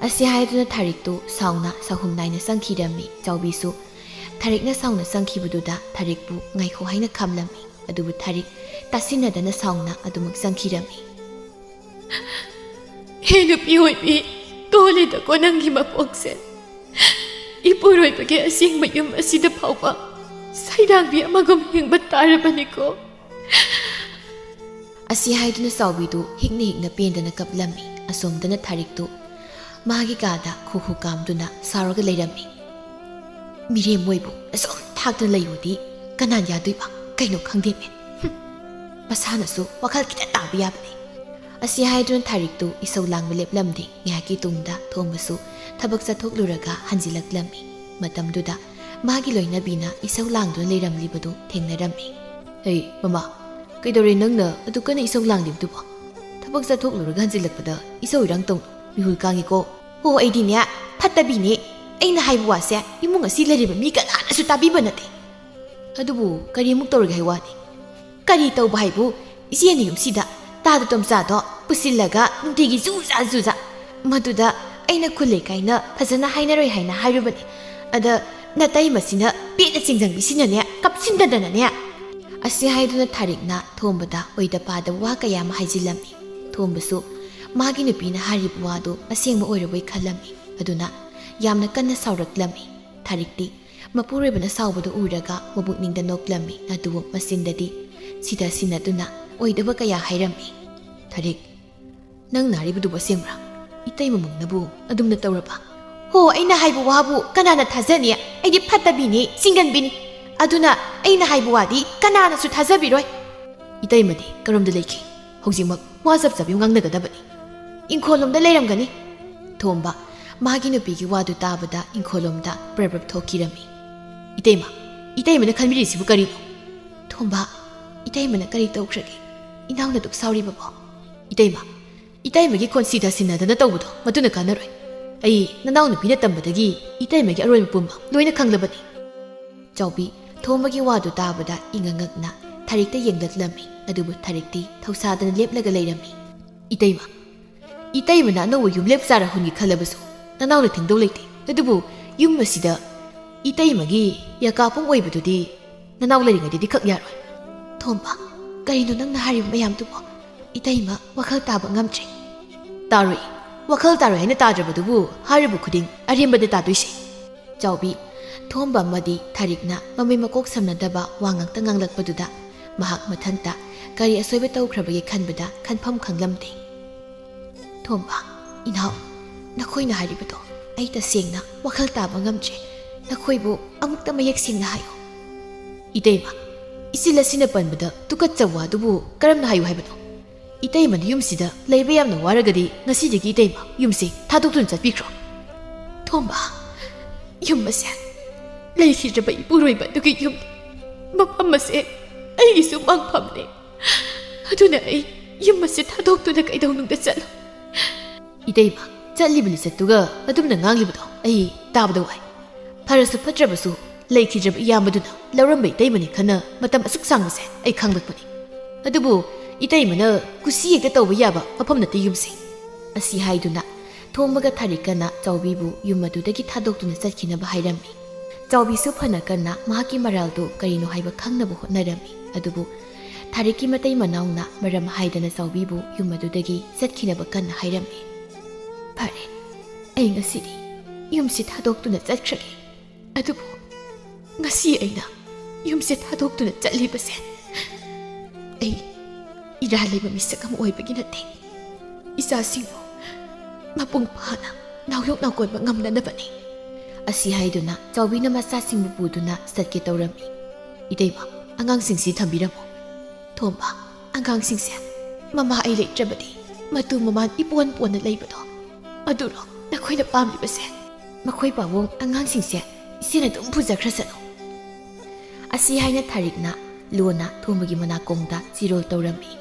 Speaker 1: ꯑꯁꯤ ꯍꯥꯏꯗꯨꯅ ꯊꯥꯔꯤꯛꯇꯨ ꯁꯥꯎꯅ ꯁꯍꯨꯝ ꯅꯥꯏꯅ ꯆꯪꯈꯤꯔꯝꯃꯤ ꯆꯥꯎꯕꯤꯁꯨ ꯊꯥꯔꯤꯛꯅ ꯁꯥꯎꯅ ꯆꯪꯈꯤꯕꯗꯨꯗ ꯊꯥꯔꯤꯛꯄꯨ ꯉꯥꯏꯈꯣ ꯍꯥꯏꯅ ꯈꯝꯂꯝꯃꯤ ꯑꯗꯨꯕꯨ ꯊꯥꯔꯤꯛ ꯇꯥꯁꯤꯟꯅꯗꯅ ꯁꯥꯎꯅ ꯑꯗꯨꯃꯛ ꯆꯪꯈꯤꯔꯝꯃꯤ
Speaker 2: ꯍꯦ ꯅꯨꯄꯤ ꯑꯣꯏꯕꯤ ꯇꯣꯜꯂꯤꯗꯀꯣ ꯅꯪꯒꯤ ꯃꯄꯣꯛꯁꯦ ꯏꯄꯨꯔꯣꯏꯕꯒꯤ ꯑꯁꯦꯡꯕ ꯌꯨꯝ ꯑꯁꯤꯗ ꯐꯥꯎꯕ ꯁꯩꯗꯥꯡꯕꯤ ꯑꯃꯒꯨꯝ ꯍꯤꯡꯕ ꯇꯥꯔꯕꯅꯤꯀꯣ
Speaker 1: ꯑꯁꯤ ꯍꯥꯏꯗꯨꯅ ꯆꯥꯎꯕꯤꯗꯨ ꯍꯤꯛꯅ ꯍꯤꯛꯅ ꯄꯦꯟꯗꯅ ꯀꯞꯂꯝꯃꯤ ꯑꯁꯣꯝꯗꯅ ꯊꯥꯔꯤꯛꯇꯨ ꯃꯥꯒꯤ ꯀꯥꯗ ꯈꯨ ꯀꯥꯝꯗꯨꯅ ꯁꯥꯎꯔꯒ ꯂꯩꯔꯝꯃꯤ ꯃꯤꯔꯦꯝ ꯃꯣꯏꯕꯨ ꯑꯁꯨꯝ ꯊꯥꯛꯇꯨꯅ ꯂꯩꯕꯨꯗꯤ ꯀꯅꯥꯅ ꯌꯥꯗꯣꯏꯕ ꯀꯩꯅꯣ ꯈꯪꯗꯦꯃꯦ ꯃꯁꯥꯅꯁꯨ ꯋꯥꯈꯜ ꯈꯤꯇ ꯇꯥꯕ ꯌꯥꯕꯅꯤ ꯑꯁꯤ ꯍꯥꯏꯗꯨꯅ ꯊꯥꯔꯤꯛꯇꯨ ꯏꯁꯧ ꯂꯥꯡꯕ ꯂꯦꯞꯂꯝꯗꯦ ꯉꯥꯏꯍꯥꯛꯀꯤ ꯇꯨꯡꯗ ꯊꯣꯝꯕꯁꯨ ꯊꯕꯛ ꯆꯠꯊꯣꯛꯂꯨꯔꯒ ꯍꯟꯖꯤꯜꯂꯛꯂꯝꯃꯤ ꯃꯇꯝꯗꯨꯗ ꯃꯥꯒꯤ ꯂꯣꯏꯅꯕꯤꯅ ꯏꯁꯧ ꯂꯥꯡꯗꯨꯅ ꯂꯩꯔꯝꯂꯤꯕꯗꯨ ꯊꯦꯡꯅꯔꯝꯃꯤ ꯍꯦ ꯃꯃꯥ ꯀꯩꯗꯧꯔꯦ ꯅꯪꯅ ꯑꯗꯨ ꯀꯟꯅ ꯏꯁꯧ ꯂꯥꯡꯂꯤꯕꯗꯨꯕꯣ ꯊꯕꯛ ꯆꯠꯊꯣꯛꯂꯨꯔꯒ ꯍꯟꯖꯤꯜꯂꯛꯄꯗ ꯏꯁꯧ ꯏꯔꯥꯡ ꯇꯧꯅꯨ ꯃꯤꯍꯨꯜ ꯀꯥꯡꯉꯤꯀꯣ
Speaker 2: ꯍꯣ ꯑꯩꯗꯤꯅꯦ ꯐꯠꯇꯕꯤꯅꯦ ꯑꯩꯅ ꯍꯥꯏꯕ ꯋꯥꯁꯦ ꯏꯃꯨꯡ ꯑꯁꯤ ꯂꯩꯔꯤꯕ ꯃꯤ ꯀꯅꯥꯅꯁꯨ ꯇꯥꯕꯤꯕ ꯅꯠꯇꯦ
Speaker 1: ꯑꯗꯨꯕꯨ ꯀꯔꯤꯃꯨꯛ ꯇꯧꯔꯒꯦ ꯍꯥꯏ ꯋꯥꯅꯤ
Speaker 2: ꯀꯔꯤ ꯇꯧꯕ ꯍꯥꯏꯕꯨ ꯏꯆꯦꯅ ꯌꯨꯝꯁꯤꯗ ꯇꯥꯗ ꯇꯣꯝꯆꯥꯗꯣ ꯄꯨꯁꯤꯜꯂꯒ ꯅꯨꯡꯇꯤꯒꯤ ꯖꯨꯖꯥ ꯃꯗꯨꯗ ꯑꯩꯅ ꯈꯨꯜ ꯂꯩꯀꯥꯏꯅ ꯐꯖꯅ ꯍꯥꯏꯅꯔꯣꯏ ꯍꯥꯏꯅ ꯍꯥꯏꯔꯨꯕꯅꯤ ꯑꯗ ꯅꯇꯩꯃꯁꯤꯅ ꯄꯦꯠꯅ ꯆꯤꯡꯖꯪꯕꯤꯁꯤꯅꯅꯦ ꯀꯞꯁꯤꯟꯗꯗꯅꯅꯦ
Speaker 1: ꯑꯁꯤ ꯍꯥꯏꯗꯨꯅ ꯊꯥꯔꯤꯛꯅ ꯊꯣꯝꯕꯗ ꯑꯣꯏꯗ ꯄꯥꯗꯕ ꯋꯥ ꯀꯌꯥ ꯑꯃ ꯍꯥꯏꯖꯤꯜꯂꯝꯃꯤ ꯊꯣꯝꯕꯁꯨ ꯃꯥꯒꯤ ꯅꯨꯄꯤꯅ ꯍꯥꯏꯔꯤꯕ ꯋꯥꯗꯨ ꯑꯁꯦꯡꯕ ꯑꯣꯏꯔꯕꯣꯏ ꯈꯜꯂꯝꯃꯤ ꯑꯗꯨꯅ ꯌꯥꯝꯅ ꯀꯟꯅ ꯁꯥꯎꯔꯛꯂꯝꯃꯤ ꯊꯥꯔꯤꯛꯇꯤ ꯃꯄꯨꯔꯣꯏꯕꯅ ꯁꯥꯎꯕꯗꯨ ꯎꯔꯒ ꯃꯕꯨꯛꯅꯤꯡꯗ ꯅꯣꯛꯂꯝꯃꯤ ꯑꯗꯨꯕꯨ ꯃꯆꯤꯟꯗꯗꯤ ꯁꯤꯗ ꯁꯤꯟꯅꯗꯨꯅ ꯑꯣꯏꯗꯕ ꯀꯌꯥ ꯍꯥꯏꯔꯝꯃꯤ ꯊꯥꯔꯤꯛ ꯅꯪꯅ ꯍꯥꯏꯔꯤꯕꯗꯨꯕꯨ ꯑꯁꯦꯡꯕ꯭ꯔꯥ ꯏꯇꯩꯃꯃꯪꯅꯕꯨ ꯑꯗꯨꯝꯅ ꯇꯧꯔꯕ
Speaker 2: ꯍꯣ ꯑꯩꯅ ꯍꯥꯏꯕ ꯋꯥꯕꯨ ꯀꯅꯥꯅ ꯊꯥꯖꯅꯤ ꯑꯩꯗꯤ ꯐꯠꯇꯕꯤꯅꯤ ꯆꯤꯡꯒꯟꯕꯤꯅꯤ ꯑꯗꯨꯅ ꯑꯩꯅ ꯍꯥꯏꯕ ꯋꯥꯗꯤ ꯀꯅꯥꯅꯁꯨ ꯊꯥꯖꯕꯤꯔꯣꯏ
Speaker 1: 이따이머니 그럼도 레이키 혹시막 와섭잡이 ꯉꯥꯡꯅꯒꯗꯕꯅꯤ ꯏꯪꯈꯣꯜꯂꯣꯝꯗ ꯂꯩꯔꯝꯒꯅꯤ ꯊꯣꯝꯕ ꯃꯥꯒꯤ ꯅꯨꯄꯤꯒꯤ ꯋꯥꯗꯨ ꯇꯥꯕꯗ ꯏꯪꯈꯣꯜꯂꯣꯝꯗ ꯄ꯭ꯔꯕ꯭ꯔꯞ ꯊꯣꯛꯈꯤꯔꯝꯃꯤ 이따이ꯃꯅ ꯈꯟꯕꯤꯔꯤꯁꯤꯕꯨ ꯀꯔꯤꯅꯣ ꯊꯣꯝꯕ 이따이ꯃꯅ ꯀꯔꯤ ꯇꯧꯈ꯭ꯔꯒꯦ ꯏꯅꯥꯎꯅ ꯗꯨꯛ ꯁꯥꯎꯔꯤꯕꯕꯣ 이따이ꯃꯒꯤ ꯈꯣꯟꯁꯤꯗ ꯁꯤꯟꯅꯗꯅ ꯇꯧꯕꯗꯣ ꯃꯗꯨꯅ ꯀꯥꯟꯅꯔꯣꯏ ꯑꯩ ꯅꯅꯥꯎ ꯅꯨꯄꯤꯅ ꯇꯝꯕꯗꯒꯤ 이따이ꯃꯒꯤ ꯑꯔꯣꯏꯕ ꯄꯨꯝꯕ ꯂꯣꯏꯅ ꯈꯪꯂꯕꯅꯤ ꯆꯥꯎꯕꯤ ꯊꯣꯝꯕꯒꯤ ꯋꯥꯗꯨ ꯇꯥꯕꯗ ꯏꯉꯉꯛꯅ ꯊꯥꯔꯤꯛꯇ ꯌꯦꯡꯂꯛꯂꯝꯃꯤ ꯑꯗꯨꯕꯨ ꯊꯥꯔꯤꯛꯇꯤ ꯊꯧꯁꯥꯗꯅ ꯂꯦꯞꯂꯒ ꯂꯩꯔꯝꯃꯤ 이따이ꯃꯅ ꯑꯅꯧꯕ ꯌꯨꯝꯂꯦꯞ ꯆꯥꯔ ꯍꯨꯟꯒꯤ ꯈꯜꯂꯕꯁꯨ ꯅꯅꯥꯎꯅ ꯊꯤꯡꯗꯧ ꯂꯩꯇꯦ ꯑꯗꯨꯕꯨ ꯌꯨꯝ ꯑꯁꯤꯗ 이따이ꯃꯒꯤ ꯌꯥꯀꯥꯄꯨꯡ ꯑꯣꯏꯕꯗꯨꯗꯤ ꯅꯅꯥꯎ ꯂꯩꯔꯤꯉꯩꯗꯗꯤ ꯈꯛ ꯌꯥꯔꯣꯏ ꯊꯣꯝꯕ ꯀꯔꯤꯅꯣ ꯅꯪꯅ ꯍꯥꯏꯔꯤꯕ ꯃꯌꯥꯝꯗꯨꯕꯣ 이따이ꯃ ꯋꯥꯈꯜ ꯇꯥꯕ ꯉꯝꯗ꯭ꯔꯦ ꯇꯥꯔꯣꯏ ꯋꯥꯈꯜ ꯇꯥꯔꯣꯏ ꯍꯥꯏꯅ ꯇꯥꯗ꯭ꯔꯕꯗꯨꯕꯨ ꯍꯥꯏꯔꯤꯕ ꯈꯨꯗꯤꯡ ꯑꯔꯦꯝꯕꯗ ꯇꯥꯗꯣꯏꯁꯦ ꯆꯥꯎꯕꯤ ꯊꯣꯝꯕ ꯑꯃꯗꯤ ꯊꯥꯔꯤꯛꯅ ꯃꯃꯩ ꯃꯀꯣꯛ ꯁꯝꯅꯗꯕ ꯋꯥ ꯉꯥꯛꯇ ꯉꯥꯡꯂꯛꯄꯗꯨꯗ ꯃꯍꯥꯛ ꯃꯊꯟꯇ ꯀꯔꯤ ꯑꯁꯣꯏꯕ ꯇꯧꯈ꯭ꯔꯕꯒꯦ ꯈꯟꯕꯗ ꯈꯟꯐꯝ ꯈꯪꯂꯝꯗꯦ ꯊꯣꯝꯕ ꯏꯅꯥꯎ ꯅꯈꯣꯏꯅ ꯍꯥꯏꯔꯤꯕꯗꯣ ꯑꯩ ꯇꯁꯦꯡꯅ ꯋꯥꯈꯜ ꯇꯥꯕ ꯉꯝꯗ꯭ꯔꯦ ꯅꯈꯣꯏꯕꯨ ꯑꯃꯨꯛꯇ ꯃꯌꯦꯛ ꯁꯦꯡꯅ ꯍꯥꯏꯌꯨ 이따이마 이sil ꯑꯁꯤꯅ ꯄꯟꯕꯗ ꯇꯨꯀꯠꯆꯕ ꯋꯥꯗꯨꯕꯨ ꯀꯔꯝꯅ ꯍꯥꯏꯌꯨ ꯍꯥꯏꯕꯅꯣ 이따이마는 ꯌꯨꯝꯁꯤꯗ ꯂꯩꯕ ꯌꯥꯝꯅ ꯋꯥꯔꯒꯗꯤ ꯉꯁꯤꯗꯒꯤ 이따이마 ꯌꯨꯝꯁꯤ ꯊꯥꯗꯣꯛꯇꯨꯅ ꯆꯠꯄꯤꯈ꯭ꯔꯣ
Speaker 2: ꯊꯣꯝꯕ ꯌꯨꯝ ꯑꯁꯦ ꯂꯩꯈꯤꯗ꯭ꯔꯕ ꯏꯄꯨꯔꯣꯏꯕ ꯑꯗꯨꯒꯤ ꯌꯨꯝ ꯃꯐꯝ ꯑꯁꯦ ꯑꯩꯒꯤꯁꯨ ꯃꯪꯐꯝꯅꯤ ꯑꯗꯨꯅ ꯑꯩ ꯌꯨꯝ ꯑꯁꯦ ꯊꯥꯗꯣꯛꯇꯨꯅ ꯀꯩꯗꯧꯅꯨꯡꯗ ꯆꯠꯂꯣ
Speaker 1: 이따이마 ꯆꯠꯂꯤꯕ ꯂꯤꯆꯠꯇꯨꯒ ꯑꯗꯨꯝꯅ ꯉꯥꯡꯂꯤꯕꯗꯣ ꯑꯩ ꯇꯥꯕꯗ ꯋꯥꯏ ꯐꯔꯁꯨ ꯐꯠꯇ꯭ꯔꯕꯁꯨ ꯂꯩꯈꯤꯗ꯭ꯔꯕ 이야ꯝꯕꯗꯨꯅ ꯂꯧꯔꯝꯕ 이따이ꯃꯅꯤ ꯈꯟꯅ ꯃꯇꯝ ꯑꯁꯨꯛ ꯁꯥꯡꯕꯁꯦ ꯑꯩ ꯈꯪꯂꯛꯄꯅꯤ ꯑꯗꯨꯕꯨ 이따이ꯃꯅ ꯀꯨꯁꯤ ꯍꯦꯛꯇ ꯇꯧꯕ ꯌꯥꯕ ꯃꯐꯝ ꯅꯠꯇꯦ ꯌꯨꯝꯁꯦ
Speaker 2: ꯑꯁꯤ ꯍꯥꯏꯗꯨꯅ ꯊꯣꯝꯕꯒ ꯊꯥꯔꯤꯛꯀꯅ ꯆꯥꯎꯕꯤꯕꯨ ꯌꯨꯝ ꯑꯗꯨꯗꯒꯤ ꯊꯥꯗꯣꯛꯇꯨꯅ ꯆꯠꯈꯤꯅꯕ ꯍꯥꯏꯔꯝꯃꯤ꯫ ꯆꯥꯎꯕꯤꯁꯨ ꯐꯅ ꯀꯟꯅ ꯃꯍꯥꯛꯀꯤ ꯃꯔꯥꯜꯗꯨ ꯀꯔꯤꯅꯣ ꯍꯥꯏꯕ ꯈꯪꯅꯕ ꯍꯣꯠꯅꯔꯝꯃꯤ꯫ ꯑꯗꯨꯕꯨ ꯊꯥꯔꯤꯛꯀꯤ ꯃꯇꯩ ꯃꯅꯥꯎꯅ ꯃꯔꯝ ꯍꯥꯏꯗꯅ ꯆꯥꯎꯕꯤꯕꯨ ꯌꯨꯝ ꯑꯗꯨꯗꯒꯤ ꯆꯠꯈꯤꯅꯕ ꯀꯟꯅ ꯍꯥꯏꯔꯝꯃꯤ꯫ ꯐꯔꯦ, ꯑꯩ ꯉꯁꯤꯗꯤ ꯌꯨꯝꯁꯤ ꯊꯥꯗꯣꯛꯇꯨꯅ ꯆꯠꯈ꯭ꯔꯒꯦ꯫ ꯑꯗꯨꯕꯨ ꯉꯁꯤ ꯑꯩꯅ ꯌꯨꯝꯁꯤ ꯊꯥꯗꯣꯛꯇꯨꯅ ꯆꯠꯂꯤꯕꯁꯦ ꯑꯩ ꯏꯔꯥꯜ ꯂꯩꯕ ꯃꯤꯁꯛ ꯑꯃ ꯑꯣꯏꯕꯒꯤ ꯅꯠꯇꯦ, ꯏꯆꯥꯁꯤꯡꯕꯨ ꯃꯄꯨꯡ ꯐꯥꯅ ꯅꯥꯎꯌꯣꯛ ꯅꯥꯎꯒꯣꯟꯕ ꯉꯝꯅꯅꯕꯅꯤ꯫ ꯑꯁꯤ ꯍꯥꯏꯗꯨꯅ ꯆꯥꯎꯕꯤꯅ ꯃꯆꯥꯁꯤꯡꯕꯨ ꯄꯨꯗꯨꯅ ꯆꯠꯀꯦ ꯇꯧꯔꯝꯃꯤ꯫ ꯏꯇꯩꯃ, ꯑꯉꯥꯡꯁꯤꯡꯁꯤ ꯊꯝꯕꯤꯔꯝꯃꯨ꯫ ꯊꯣꯝꯕ, ꯑꯉꯥꯡꯁꯤꯡꯁꯦ ꯃꯃꯥ ꯑꯩ ꯂꯩꯇ꯭ꯔꯕꯗꯤ ꯃꯇꯨ ꯃꯃꯥꯟ ꯏꯄꯣꯟ ꯄꯣꯟꯅ ꯂꯩꯕꯗꯣ ꯑꯗꯨꯔꯣ ꯅꯈꯣꯏꯅ ꯄꯥꯝꯂꯤꯕꯁꯦ? ꯃꯈꯣꯏ ꯄꯥꯕꯨꯡ ꯑꯉꯥꯡꯁꯤꯡꯁꯦ ꯏꯆꯦꯅ ꯑꯗꯨꯝ ꯄꯨꯖꯈ꯭ꯔꯁꯅꯨ꯫ ꯑꯁꯤ ꯍꯥꯏꯅ ꯊꯥꯔꯤꯛꯅ ꯂꯣꯟꯅ ꯊꯣꯝꯕꯒꯤ ꯃꯅꯥꯀꯣꯡꯗ ꯆꯤꯔꯣꯜ ꯇꯧꯔꯝꯃꯤ꯫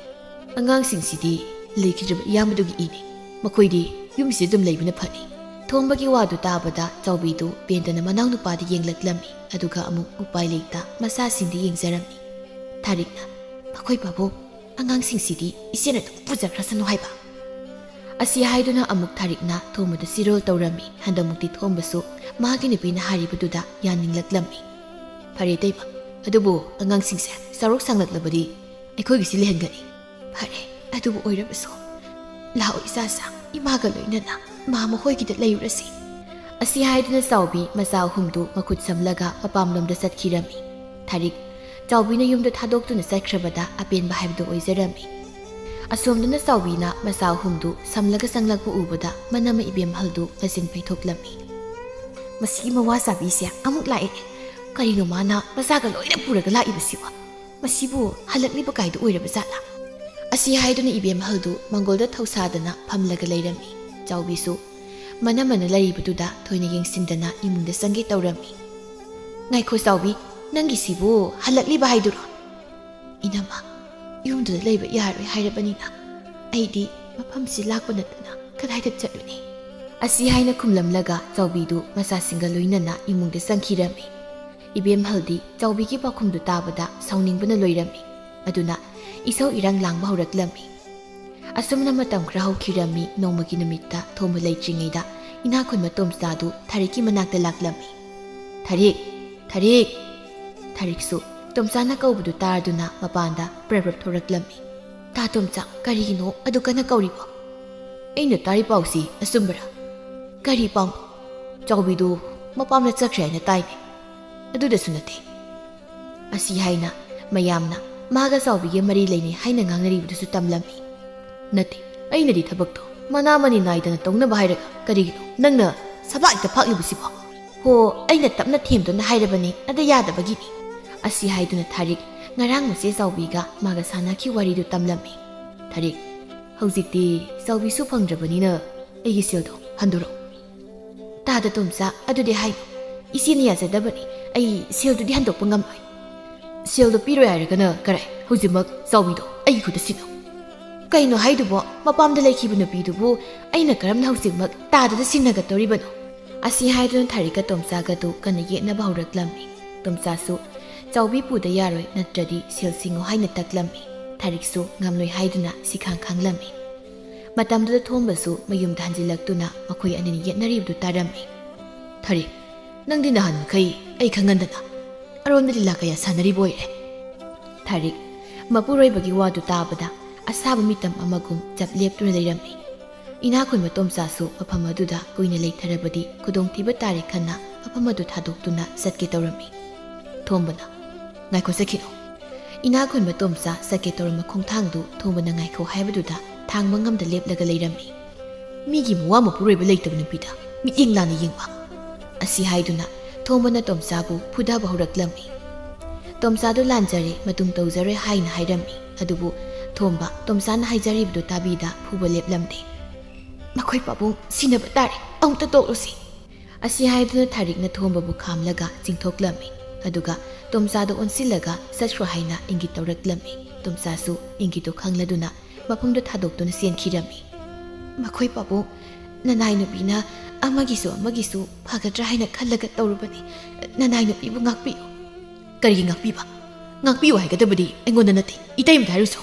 Speaker 2: ꯑꯉꯥꯡꯁꯤꯡꯁꯤꯗꯤ ꯂꯩꯈꯤꯗ꯭ꯔꯕ ꯏꯌꯥꯝꯕꯗꯨꯒꯤ ꯏꯅꯤ, ꯃꯈꯣꯏꯗꯤ ꯌꯨꯝꯁꯤ ꯑꯗꯨꯝ ꯂꯩꯕꯅ ꯐꯅꯤ꯫ ꯊꯣꯝꯕꯒꯤ ꯋꯥꯗꯨ ꯇꯥꯕꯗ ꯆꯥꯎꯕꯤꯗꯨ ꯄꯦꯟꯗꯅ ꯃꯅꯥꯎꯅꯨꯄꯥꯗ ꯌꯦꯡꯂꯛꯂꯝꯃꯤ꯫ ꯑꯗꯨꯒ ꯑꯃꯨꯛ ꯎꯄꯥꯏ ꯂꯩꯇ ꯃꯆꯥꯁꯤꯡꯗ ꯌꯦꯡꯖꯔꯝꯃꯤ꯫ ꯊꯥꯔꯤꯛꯅ ꯃꯈꯣꯏ ꯄꯥꯕꯨꯡ ꯑꯉꯥꯡꯁꯤꯡꯁꯤꯗꯤ ꯏꯆꯦꯅ ꯑꯗꯨꯝ ꯄꯨꯖꯈ꯭ꯔꯁꯅꯨ ꯍꯥꯏꯕ꯫ ꯑꯁꯤ ꯍꯥꯏꯗꯨꯅ ꯑꯃꯨꯛ ꯊꯥꯔꯤꯛꯅ ꯊꯣꯝꯕꯗ ꯆꯤꯔꯣꯜ ꯇꯧꯔꯝꯃꯤ꯫ ꯍꯟꯗꯛꯃꯨꯛꯇꯤ ꯊꯣꯝꯕꯁꯨ ꯃꯍꯥꯛꯀꯤ ꯅꯨꯄꯤꯅ ꯍꯥꯏꯔꯤꯕꯗꯨꯗ ꯌꯥꯅꯤꯡꯂꯛꯂꯝꯃꯤ꯫ ꯐꯔꯦ ꯏꯇꯩꯃ, ꯑꯗꯨꯕꯨ ꯑꯉꯥꯡꯁꯤꯡꯁꯦ ꯆꯥꯎꯔꯛ ꯁꯥꯡꯂꯛꯂꯕꯗꯤ ꯑꯩꯈꯣꯏꯒꯤꯁꯤ ꯂꯩꯍꯟꯒꯅꯤ꯫ ꯐꯔꯦ, ꯑꯗꯨꯕꯨ ꯑꯣꯏꯔꯕꯁꯨ ꯂꯥꯛꯑꯣ ꯏꯆꯥꯁꯥ, ꯏꯃꯥꯒ ꯂꯣꯏꯅꯅ ꯃꯥ ꯃꯈꯣꯏꯒꯤꯗ ꯂꯩꯔꯨꯔꯁꯤ꯫ ꯑꯁꯤ ꯍꯥꯏꯗꯨꯅ ꯆꯥꯎꯕꯤ ꯃꯆꯥ ꯑꯍꯨꯝꯗꯨ ꯃꯈꯨꯠ ꯁꯝꯂꯒ ꯃꯄꯥꯝꯂꯣꯝꯗ ꯆꯠꯈꯤꯔꯝꯃꯤ꯫ ꯊꯥꯔꯤꯛ ꯆꯥꯎꯕꯤꯅ ꯌꯨꯝꯗ ꯊꯥꯗꯣꯛꯇꯨꯅ ꯆꯠꯈ꯭ꯔꯕꯗ ꯑꯄꯦꯟꯕ ꯍꯥꯏꯕꯗꯨ ꯑꯣꯏꯖꯔꯝꯃꯤ꯫ ꯑꯁꯣꯝꯗꯅ ꯆꯥꯎꯕꯤꯅ ꯃꯆꯥ ꯑꯍꯨꯝꯗꯨ ꯁꯝꯂꯒ ꯆꯪꯂꯛꯄ ꯎꯕꯗ ꯃꯅꯝꯃ ꯏꯕꯦꯝꯍꯜꯗꯨ ꯃꯆꯤꯟ ꯄꯩꯊꯣꯛꯂꯝꯃꯤ꯫ ꯃꯁꯤꯒꯤ ꯃꯋꯥ ꯆꯥꯕꯤꯁꯦ ꯑꯃꯨꯛ ꯂꯥꯛꯑꯦ꯫ ꯀꯔꯤꯅꯣ ꯃꯥꯅ ꯃꯆꯥꯒ ꯂꯣꯏꯅ ꯄꯨꯔꯒ ꯂꯥꯛꯏꯕꯁꯤꯕꯣ? ꯃꯁꯤꯕꯨ ꯍꯜꯂꯛꯂꯤꯕ ꯀꯥꯏꯗ ꯑꯣꯏꯔꯕ ꯖꯥꯠꯂꯥ? ꯑꯁꯤ ꯍꯥꯏꯗꯨꯅ ꯏꯕꯦꯝꯍꯜꯗꯨ ꯃꯪꯒꯣꯜꯗ ꯊꯧꯁꯥꯗꯅ ꯐꯝꯂꯒ ꯂꯩꯔꯝꯃꯤ꯫ ꯆꯥꯎꯕꯤꯁꯨ ꯃꯅꯝꯃꯅ ꯂꯩꯔꯤꯕꯗꯨꯗ ꯊꯣꯏꯅ ꯌꯦꯡꯁꯤꯟꯗꯅ ꯏꯃꯨꯡꯗ ꯆꯪꯒꯦ ꯇꯧꯔꯝꯃꯤ꯫ ꯉꯥꯏꯈꯣ ꯆꯥꯎꯕꯤ, ꯅꯪꯒꯤꯁꯤꯕꯨ ꯍꯜꯂꯛꯂꯤꯕ ꯍꯥꯏꯗꯨꯔꯣ? ꯏꯅꯝꯃ, ꯌꯨꯝꯗꯨꯗ ꯂꯩꯕ ꯌꯥꯔꯣꯏ ꯍꯥꯏꯔꯕꯅꯤꯅ ꯑꯩꯗꯤ ꯃꯐꯝꯁꯤ ꯂꯥꯛꯄ ꯅꯠꯇꯅ ꯀꯗꯥꯏꯗ ꯆꯠꯂꯨꯅꯤ? ꯑꯁꯤ ꯍꯥꯏꯅ ꯈꯨꯝꯂꯝꯂꯒ ꯆꯥꯎꯕꯤꯗꯨ ꯃꯆꯥꯁꯤꯡꯒ ꯂꯣꯏꯅꯅ ꯏꯃꯨꯡꯗ ꯆꯪꯈꯤꯔꯝꯃꯤ꯫ ꯏꯕꯦꯝꯍꯜꯗꯤ ꯆꯥꯎꯕꯤꯒꯤ ꯄꯥꯎꯈꯨꯝꯗꯨ ꯇꯥꯕꯗ ꯁꯥꯎꯅꯤꯡꯕꯅ ꯂꯣꯏꯔꯝꯃꯤ꯫ ꯑꯗꯨꯅ ꯏꯁꯧ ꯏꯔꯥꯡ ꯂꯥꯡꯕ ꯍꯧꯔꯛꯂꯝꯃꯤ꯫ ꯑꯁꯨꯝꯅ ꯃꯇꯝ ꯈꯔ ꯍꯧꯈꯤꯔꯝꯃꯤ꯫ ꯅꯣꯡꯃꯒꯤ ꯅꯨꯃꯤꯠꯇ ꯊꯣꯝꯕ ꯂꯩꯇ꯭ꯔꯤꯉꯩꯗ ꯏꯅꯥꯈꯨꯟꯕ ꯇꯣꯝꯆꯥꯗꯨ ꯊꯥꯔꯤꯛꯀꯤ ꯃꯅꯥꯛꯇ ꯂꯥꯛꯂꯝꯃꯤ꯫ ꯊꯥꯔꯤꯛ, ꯊꯥꯔꯤꯛ! ꯊꯥꯔꯤꯛꯁꯨ ꯇꯣꯝꯆꯥꯅ ꯀꯧꯕꯗꯨ ꯇꯥꯔꯗꯨꯅ ꯃꯄꯥꯟꯗ ꯄ꯭ꯔꯞ ꯊꯣꯔꯛꯂꯝꯃꯤ꯫ ꯇꯥ ꯇꯣꯝꯆꯥ, ꯀꯔꯤꯒꯤꯅꯣ ꯑꯗꯨ ꯀꯟꯅ ꯀꯧꯔꯤꯕꯣ? ꯑꯩꯅ ꯇꯥꯔꯤ ꯄꯥꯎꯁꯤ ꯑꯆꯨꯝꯕꯔꯥ? ꯀꯔꯤ ꯄꯥꯎꯅꯣ? ꯆꯥꯎꯕꯤꯗꯨ ꯃꯄꯥꯝꯗ ꯆꯠꯈ꯭ꯔꯦ ꯍꯥꯏꯅ ꯇꯥꯏꯅꯦ꯫ ꯑꯗꯨꯗꯁꯨ ꯅꯠꯇꯦ꯫ ꯑꯁꯤ ꯍꯥꯏꯅ ꯃꯌꯥꯝꯅ ꯃꯥꯒ ꯆꯥꯎꯕꯤꯒ ꯃꯔꯤ ꯂꯩꯅꯩ ꯍꯥꯏꯅ ꯉꯥꯡꯅꯔꯤꯕꯗꯨꯁꯨ ꯇꯝꯂꯝꯃꯤ꯫ ꯅꯠꯇꯦ, ꯑꯩꯅꯗꯤ ꯊꯕꯛꯇꯣ ꯃꯅꯥ ꯃꯅꯤ ꯅꯥꯏꯗꯅ ꯇꯧꯅꯕ ꯍꯥꯏꯔꯒ ꯀꯔꯤꯒꯤꯅꯣ ꯅꯪꯅ ꯁꯕꯥꯛꯇ ꯐꯥꯛꯂꯤꯕꯁꯤꯕꯣ? ꯍꯣ, ꯑꯩꯅ ꯇꯞꯅ ꯊꯦꯝꯗꯨꯅ ꯍꯥꯏꯔꯕꯅꯤ, ꯑꯗ ꯌꯥꯗꯕꯒꯤꯅꯤ꯫ ꯑꯁꯤ ꯍꯥꯏꯗꯨꯅ ꯊꯥꯔꯤꯛ ꯉꯔꯥꯡ ꯃꯆꯦ ꯆꯥꯎꯕꯤꯒ ꯃꯥꯒ ꯁꯥꯟꯅꯈꯤ ꯋꯥꯔꯤꯗꯨ ꯇꯝꯂꯝꯃꯤ꯫ ꯊꯥꯔꯤꯛ, ꯍꯧꯖꯤꯛꯇꯤ ꯆꯥꯎꯕꯤꯁꯨ ꯐꯪꯗ꯭ꯔꯕꯅꯤꯅ ꯑꯩꯒꯤ ꯁꯦꯜꯗꯣ ꯍꯟꯗꯣꯔꯛꯎ꯫ ꯇꯥꯗ ꯇꯣꯝꯆꯥ, ꯑꯗꯨꯗꯤ ꯍꯥꯏꯅꯨ꯫ ꯏꯆꯦꯅ ꯌꯥꯖꯗꯕꯅꯤ, ꯑꯩ ꯁꯦꯜꯗꯨꯗꯤ ꯍꯟꯗꯣꯛꯄ ꯉꯝꯂꯣꯏ꯫ ꯁꯦꯜꯗꯣ ꯄꯤꯔꯣꯏ ꯍꯥꯏꯔꯒꯅ ꯀꯔꯥꯏ ꯍꯧꯖꯤꯛꯃꯛ ꯆꯥꯎꯕꯤꯗꯣ ꯑꯩꯒꯤ ꯈꯨꯠꯇ ꯁꯤꯟꯅꯧ꯫ ꯀꯩꯅꯣ ꯍꯥꯏꯗꯨꯕꯣ? ꯃꯄꯥꯝꯗ ꯂꯩꯈꯤꯕ ꯅꯨꯄꯤꯗꯨꯕꯨ ꯑꯩꯅ ꯀꯔꯝꯅ ꯍꯧꯖꯤꯛꯃꯛ ꯇꯥꯗꯨꯗ ꯁꯤꯟꯅꯒꯗꯧꯔꯤꯕꯅꯣ? ꯑꯁꯤ ꯍꯥꯏꯗꯨꯅ ꯊꯥꯔꯤꯛꯀ ꯇꯣꯝꯆꯥꯒꯗꯨ ꯀꯟꯅ ꯌꯦꯠꯅꯕ ꯍꯧꯔꯛꯂꯝꯃꯤ꯫ ꯇꯣꯝꯆꯥꯁꯨ ꯆꯥꯎꯕꯤ ꯄꯨꯗ ꯌꯥꯔꯣꯏ, ꯅꯠꯇ꯭ꯔꯗꯤ ꯁꯦꯜ ꯁꯤꯡꯉꯨ ꯍꯥꯏꯅ ꯇꯛꯂꯝꯃꯤ꯫ ꯊꯥꯔꯤꯛꯁꯨ ꯉꯝꯂꯣꯏ ꯍꯥꯏꯗꯨꯅ ꯁꯤꯈꯥꯡ ꯈꯥꯡꯂꯝꯃꯤ꯫ ꯃꯇꯝꯗꯨꯗ ꯊꯣꯝꯕꯁꯨ ꯃꯌꯨꯝꯗ ꯍꯟꯖꯤꯜꯂꯛꯇꯨꯅ ꯃꯈꯣꯏ ꯑꯅꯤꯅ ꯌꯦꯠꯅꯔꯤꯕꯗꯨ ꯇꯥꯔꯝꯃꯤ꯫ ꯊꯥꯔꯤꯛ, ꯅꯪꯗꯤ ꯅꯍꯥꯟ ꯃꯈꯩ ꯑꯩ ꯈꯪꯍꯟꯗꯅ ꯑꯔꯣꯟꯕ ꯂꯤꯂꯥ ꯀꯌꯥ ꯁꯥꯟꯅꯔꯤꯕ ꯑꯣꯏꯔꯦ꯫ ꯊꯥꯔꯤꯛ ꯃꯄꯨꯔꯣꯏꯕꯒꯤ ꯋꯥꯗꯨ ꯇꯥꯕꯗ ꯑꯁꯥꯕ ꯃꯤꯇꯝ ꯑꯃꯒꯨꯝ ꯆꯞ ꯂꯦꯞꯇꯨꯅ ꯂꯩꯔꯝꯃꯤ꯫ ꯏꯅꯥꯈꯨꯟꯕ ꯇꯣꯝꯆꯥꯁꯨ ꯃꯐꯝ ꯑꯗꯨꯗ ꯀꯨꯏꯅ ꯂꯩꯊꯔꯕꯗꯤ ꯈꯨꯗꯣꯡꯊꯤꯕ ꯇꯥꯔꯦ ꯈꯟꯅ ꯃꯐꯝ ꯑꯗꯨ ꯊꯥꯗꯣꯛꯇꯨꯅ ꯆꯠꯀꯦ ꯇꯧꯔꯝꯃꯤ꯫ ꯊꯣꯝꯕꯅ ꯉꯥꯏꯈꯣ ꯆꯠꯈꯤꯅꯣ꯫ ꯏꯅꯥꯈꯨꯟꯕ ꯇꯣꯝꯆꯥ ꯆꯠꯀꯦ ꯇꯧꯔꯝꯕ ꯈꯣꯡꯊꯥꯡꯗꯨ ꯊꯣꯝꯕꯅ ꯉꯥꯏꯈꯣ ꯍꯥꯏꯕꯗꯨꯗ ꯊꯥꯡꯕ ꯉꯝꯗ ꯂꯦꯞꯂꯒ ꯂꯩꯔꯝꯃꯤ꯫ ꯃꯤꯒꯤ ꯃꯋꯥ ꯃꯄꯨꯔꯣꯏꯕ ꯂꯩꯇꯕ ꯅꯨꯄꯤꯗ ꯃꯤꯠꯌꯦꯡ ꯂꯥꯟꯅ ꯌꯦꯡꯕ꯫ ꯑꯁꯤ ꯍꯥꯏꯗꯨꯅ ꯊꯣꯝꯕꯅ ꯇꯣꯝꯆꯥꯕꯨ ꯐꯨꯗꯕ ꯍꯧꯔꯛꯂꯝꯃꯤ꯫ ꯇꯣꯝꯆꯥꯗꯨ ꯂꯥꯟꯖꯔꯦ, ꯃꯇꯨꯡ ꯇꯧꯖꯔꯣꯏ ꯍꯥꯏꯅ ꯍꯥꯏꯔꯝꯃꯤ꯫ ꯑꯗꯨꯕꯨ ꯊꯣꯝꯕ ꯇꯣꯝꯆꯥꯅ ꯍꯥꯏꯖꯔꯤꯕꯗꯨ ꯇꯥꯕꯤꯗ ꯐꯨꯕ ꯂꯦꯞꯂꯝꯗꯦ꯫ ꯃꯈꯣꯏ ꯄꯥꯕꯨꯡ ꯁꯤꯟꯅꯕ ꯇꯥꯔꯦ, ꯑꯃꯨꯛꯇ ꯇꯣꯛꯂꯨꯁꯤ꯫ ꯑꯁꯤ ꯍꯥꯏꯗꯨꯅ ꯊꯥꯔꯤꯛꯅ ꯊꯣꯝꯕꯕꯨ ꯈꯥꯝꯂꯒ ꯆꯤꯡꯊꯣꯛꯂꯝꯃꯤ꯫ ꯑꯗꯨꯒ ꯇꯣꯝꯆꯥꯗ ꯑꯣꯟꯁꯤꯜꯂꯒ ꯆꯠꯈ꯭ꯔꯣ ꯍꯥꯏꯅ ꯏꯪꯒꯤꯠ ꯇꯧꯔꯛꯂꯝꯃꯤ꯫ ꯇꯣꯝꯆꯥꯁꯨ ꯏꯪꯒꯤꯠꯇꯨ ꯈꯪꯂꯗꯨꯅ ꯃꯐꯝꯗꯨ ꯊꯥꯗꯣꯛꯇꯨꯅ ꯆꯦꯟꯈꯤꯔꯝꯃꯤ꯫ ꯃꯈꯣꯏ ꯄꯥꯕꯨꯡ, ꯅꯅꯥꯏ ꯅꯨꯄꯤꯅ ꯑꯃꯒꯤꯁꯨ ꯐꯒꯗ꯭ꯔꯥ ꯍꯥꯏꯅ ꯈꯜꯂꯒ ꯇꯧꯔꯨꯕꯅꯤ꯫ ꯅꯅꯥꯏ ꯅꯨꯄꯤꯕꯨ ꯉꯥꯛꯄꯤꯌꯨ꯫ ꯀꯔꯤꯒꯤ ꯉꯥꯛꯄꯤꯕ? ꯉꯥꯛꯄꯤꯌꯨ ꯍꯥꯏꯒꯗꯕꯗꯤ ꯑꯩꯉꯣꯟꯗ ꯅꯠꯇꯦ, ꯏꯇꯩꯃꯗ ꯍꯥꯏꯔꯨꯆꯣ꯫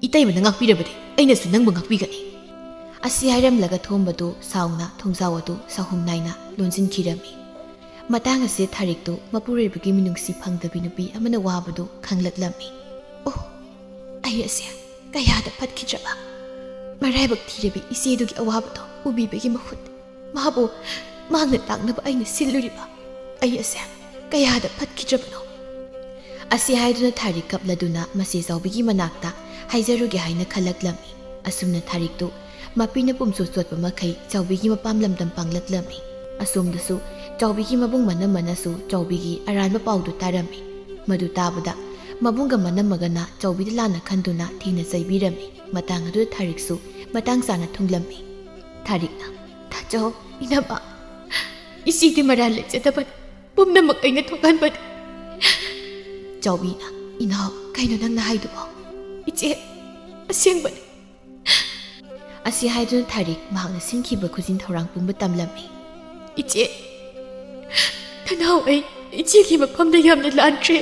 Speaker 2: ꯏꯇꯩꯃꯅ ꯉꯥꯛꯄꯤꯔꯕꯗꯤ ꯑꯩꯅꯁꯨ ꯅꯪꯕꯨ ꯉꯥꯛꯄꯤꯒꯅꯤ꯫
Speaker 1: ꯑꯁꯤ ꯍꯥꯏꯔꯝꯂꯒ ꯊꯣꯝꯕꯗꯨ ꯁꯥꯎꯅ ꯊꯣꯡꯖꯥꯎ ꯑꯗꯨ ꯁꯥꯍꯨꯝ ꯅꯥꯏꯅ ꯂꯣꯟꯁꯤꯟꯈꯤꯔꯝꯃꯤ꯫ ꯃꯇꯥꯡ ꯑꯁꯤ ꯊꯥꯔꯤꯛꯇꯨ ꯃꯄꯨꯔꯣꯏꯕꯒꯤ ꯃꯤꯅꯨꯡꯁꯤ ꯐꯪꯗꯕꯤ ꯅꯨꯄꯤ ꯑꯃꯅ ꯋꯥꯕꯗꯨ ꯈꯪꯂꯛꯂꯝꯃꯤ꯫ ꯑꯣ, ꯑꯩ ꯑꯁꯦ ꯀꯌꯥꯗ ꯐꯠꯈꯤꯗ꯭ꯔꯕ! ꯃꯔꯥꯏꯕꯛ ꯊꯤꯔꯕꯤ ꯏꯆꯦꯗꯨꯒꯤ ꯑꯋꯥꯕꯗꯣ ꯎꯕꯤꯕꯒꯤ ꯃꯍꯨꯠ ꯃꯥꯕꯨ ꯃꯥꯡꯅ ꯇꯥꯛꯅꯕ ꯑꯩꯅ ꯁꯤꯜꯂꯨꯔꯤꯕ ꯑꯩ ꯑꯁꯦ ꯀꯌꯥꯗ ꯐꯠꯈꯤꯗ꯭ꯔꯕꯅꯣ꯫ ꯑꯁꯤ ꯍꯥꯏꯗꯨꯅ ꯊꯥꯔꯤꯛ ꯀꯞꯂꯗꯨꯅ ꯃꯆꯦ ꯆꯥꯎꯕꯤꯒꯤ ꯃꯅꯥꯛꯇ ꯍꯥꯏꯖꯔꯨꯒꯦ ꯍꯥꯏꯅ ꯈꯜꯂꯛꯂꯝꯃꯤ꯫ ꯑꯁꯨꯝꯅ ꯊꯥꯔꯤꯛꯇꯨ ꯃꯄꯤꯅ ꯄꯨꯝꯆꯣꯠ ꯆꯣꯠꯄ ꯃꯈꯩ ꯆꯥꯎꯕꯤꯒꯤ ꯃꯄꯥꯝ ꯂꯝꯗꯝ ꯄꯥꯡꯂꯛꯂꯝꯃꯤ꯫ ꯑꯁꯣꯝꯗꯁꯨ ꯆꯥꯎꯕꯤꯒꯤ ꯃꯕꯨꯡ ꯃꯅꯝꯃꯅꯁꯨ ꯆꯥꯎꯕꯤꯒꯤ ꯑꯔꯥꯟꯕ ꯄꯥꯎꯗꯨ ꯇꯥꯔꯝꯃꯤ꯫ ꯃꯗꯨ ꯇꯥꯕꯗ ꯃꯕꯨꯡꯒ ꯃꯅꯝꯃꯒꯅ ꯆꯥꯎꯕꯤꯗ ꯂꯥꯟꯅ ꯈꯟꯗꯨꯅ ꯊꯤꯅ ꯆꯩꯕꯤꯔꯝꯃꯤ꯫ ꯃꯇꯥꯡ ꯑꯗꯨꯗ ꯊꯥꯔꯤꯛꯁꯨ ꯃꯇꯥꯡ ꯆꯥꯅ ꯊꯨꯡꯂꯝꯃꯤ꯫ ꯊꯥꯔꯤꯛꯅ "ꯇꯥꯆꯧ, ꯏꯅꯝꯃ, ꯏꯆꯦꯗꯤ ꯃꯔꯥꯜ ꯂꯩꯖꯗꯕꯅꯤ, ꯄꯨꯝꯅꯃꯛ ꯑꯩꯅ ꯊꯣꯛꯍꯟꯕꯅꯤ." ꯆꯥꯎꯕꯤꯅ "ꯏꯅꯥꯎ, ꯀꯩꯅꯣ ꯅꯪꯅ ꯍꯥꯏꯗꯨꯕꯣ? ꯏꯆꯦ ꯑꯁꯦꯡꯕꯅꯤ." ꯑꯁꯤ ꯍꯥꯏꯗꯨꯅ ꯊꯥꯔꯤꯛ ꯃꯍꯥꯛꯅ ꯁꯤꯟꯈꯤꯕ ꯈꯨꯖꯤꯟ ꯊꯧꯔꯥꯡ ꯄꯨꯝꯕ ꯇꯝꯂꯝꯃꯤ꯫ "ꯏꯆꯦ, ꯅꯅꯥꯎ, ꯑꯩ ꯏꯆꯦꯒꯤ ꯃꯐꯝꯗ ꯌꯥꯝꯅ ꯂꯥꯟꯈ꯭ꯔꯦ꯫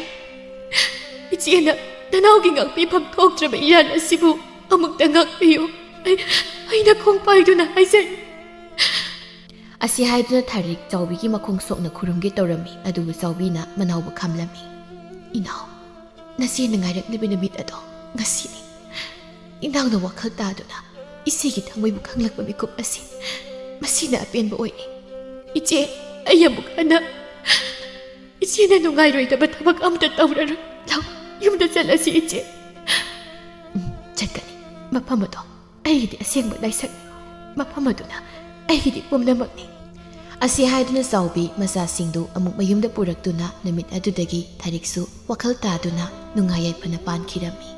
Speaker 1: ꯏꯆꯦꯅ ꯅꯅꯥꯎꯒꯤ ꯉꯥꯛꯄꯤꯐꯝ ꯊꯣꯛꯇ꯭ꯔꯕ ꯏꯔꯥꯟ ꯑꯁꯤꯕꯨ ꯑꯃꯨꯛꯇ ꯉꯥꯛꯄꯤꯌꯨ, ꯑꯩꯅ ꯈꯣꯡ ꯄꯥꯏꯗꯨꯅ ꯍꯥꯏꯖꯔꯤ." ꯑꯁꯤ ꯍꯥꯏꯗꯨꯅ ꯊꯥꯔꯤꯛ ꯆꯥꯎꯕꯤꯒꯤ ꯃꯈꯣꯡ ꯁꯣꯛꯅ ꯈꯨꯔꯨꯝꯒꯦ ꯇꯧꯔꯝꯃꯤ꯫ ꯑꯗꯨꯕꯨ ꯆꯥꯎꯕꯤꯅ ꯃꯅꯥꯎꯕꯨ ꯈꯥꯝꯂꯝꯃꯤ꯫ "ꯏꯅꯥꯎ, ꯅꯆꯦꯅ ꯉꯥꯏꯔꯛꯂꯤꯕ ꯅꯨꯃꯤꯠ ꯑꯗꯣ ꯉꯁꯤꯅꯤ꯫ ꯏꯅꯥꯎꯅ ꯋꯥꯈꯜ ꯇꯥꯗꯨꯅ ꯏꯆꯦꯒꯤ ꯊꯃꯣꯏꯕꯨ ꯈꯪꯂꯛꯄ ꯃꯤꯀꯨꯞ ꯑꯁꯤ ꯃꯁꯤꯅ ꯑꯄꯦꯟꯕ ꯑꯣꯏꯅꯤ꯫ ꯏꯆꯦ, ꯑꯩ ꯑꯃꯨꯛ ꯍꯟꯅ ꯏꯆꯦꯅ ꯅꯨꯡꯉꯥꯏꯔꯣꯏꯗꯕ ꯊꯕꯛ ꯑꯃꯇ ꯇꯧꯔꯔꯣꯏ꯫ ꯂꯥꯎ, ꯌꯨꯝꯗ ꯆꯠꯂꯁꯤ ꯏꯆꯦ." "ꯆꯠꯀꯅꯤ꯫ ꯃꯐꯝ ꯑꯗꯣ ꯑꯩꯒꯤꯗꯤ ꯑꯁꯦꯡꯕ ꯂꯥꯏꯁꯪꯅꯤ, ꯃꯐꯝ ꯑꯗꯨꯅ ꯑꯩꯒꯤꯗꯤ ꯄꯨꯝꯅꯃꯛꯅꯤ." ꯑꯁꯤ ꯍꯥꯏꯗꯨꯅ ꯆꯥꯎꯕꯤ ꯃꯆꯥꯁꯤꯡꯗꯨ ꯑꯃꯨꯛ ꯃꯌꯨꯝꯗ ꯄꯨꯔꯛꯇꯨꯅ ꯅꯨꯃꯤꯠ ꯑꯗꯨꯗꯒꯤ ꯊꯥꯔꯤꯛꯁꯨ ꯋꯥꯈꯜ ꯇꯥꯗꯨꯅ ꯅꯨꯡꯉꯥꯏ ꯌꯥꯏꯐꯅ ꯄꯥꯟꯈꯤꯔꯝꯃꯤ꯫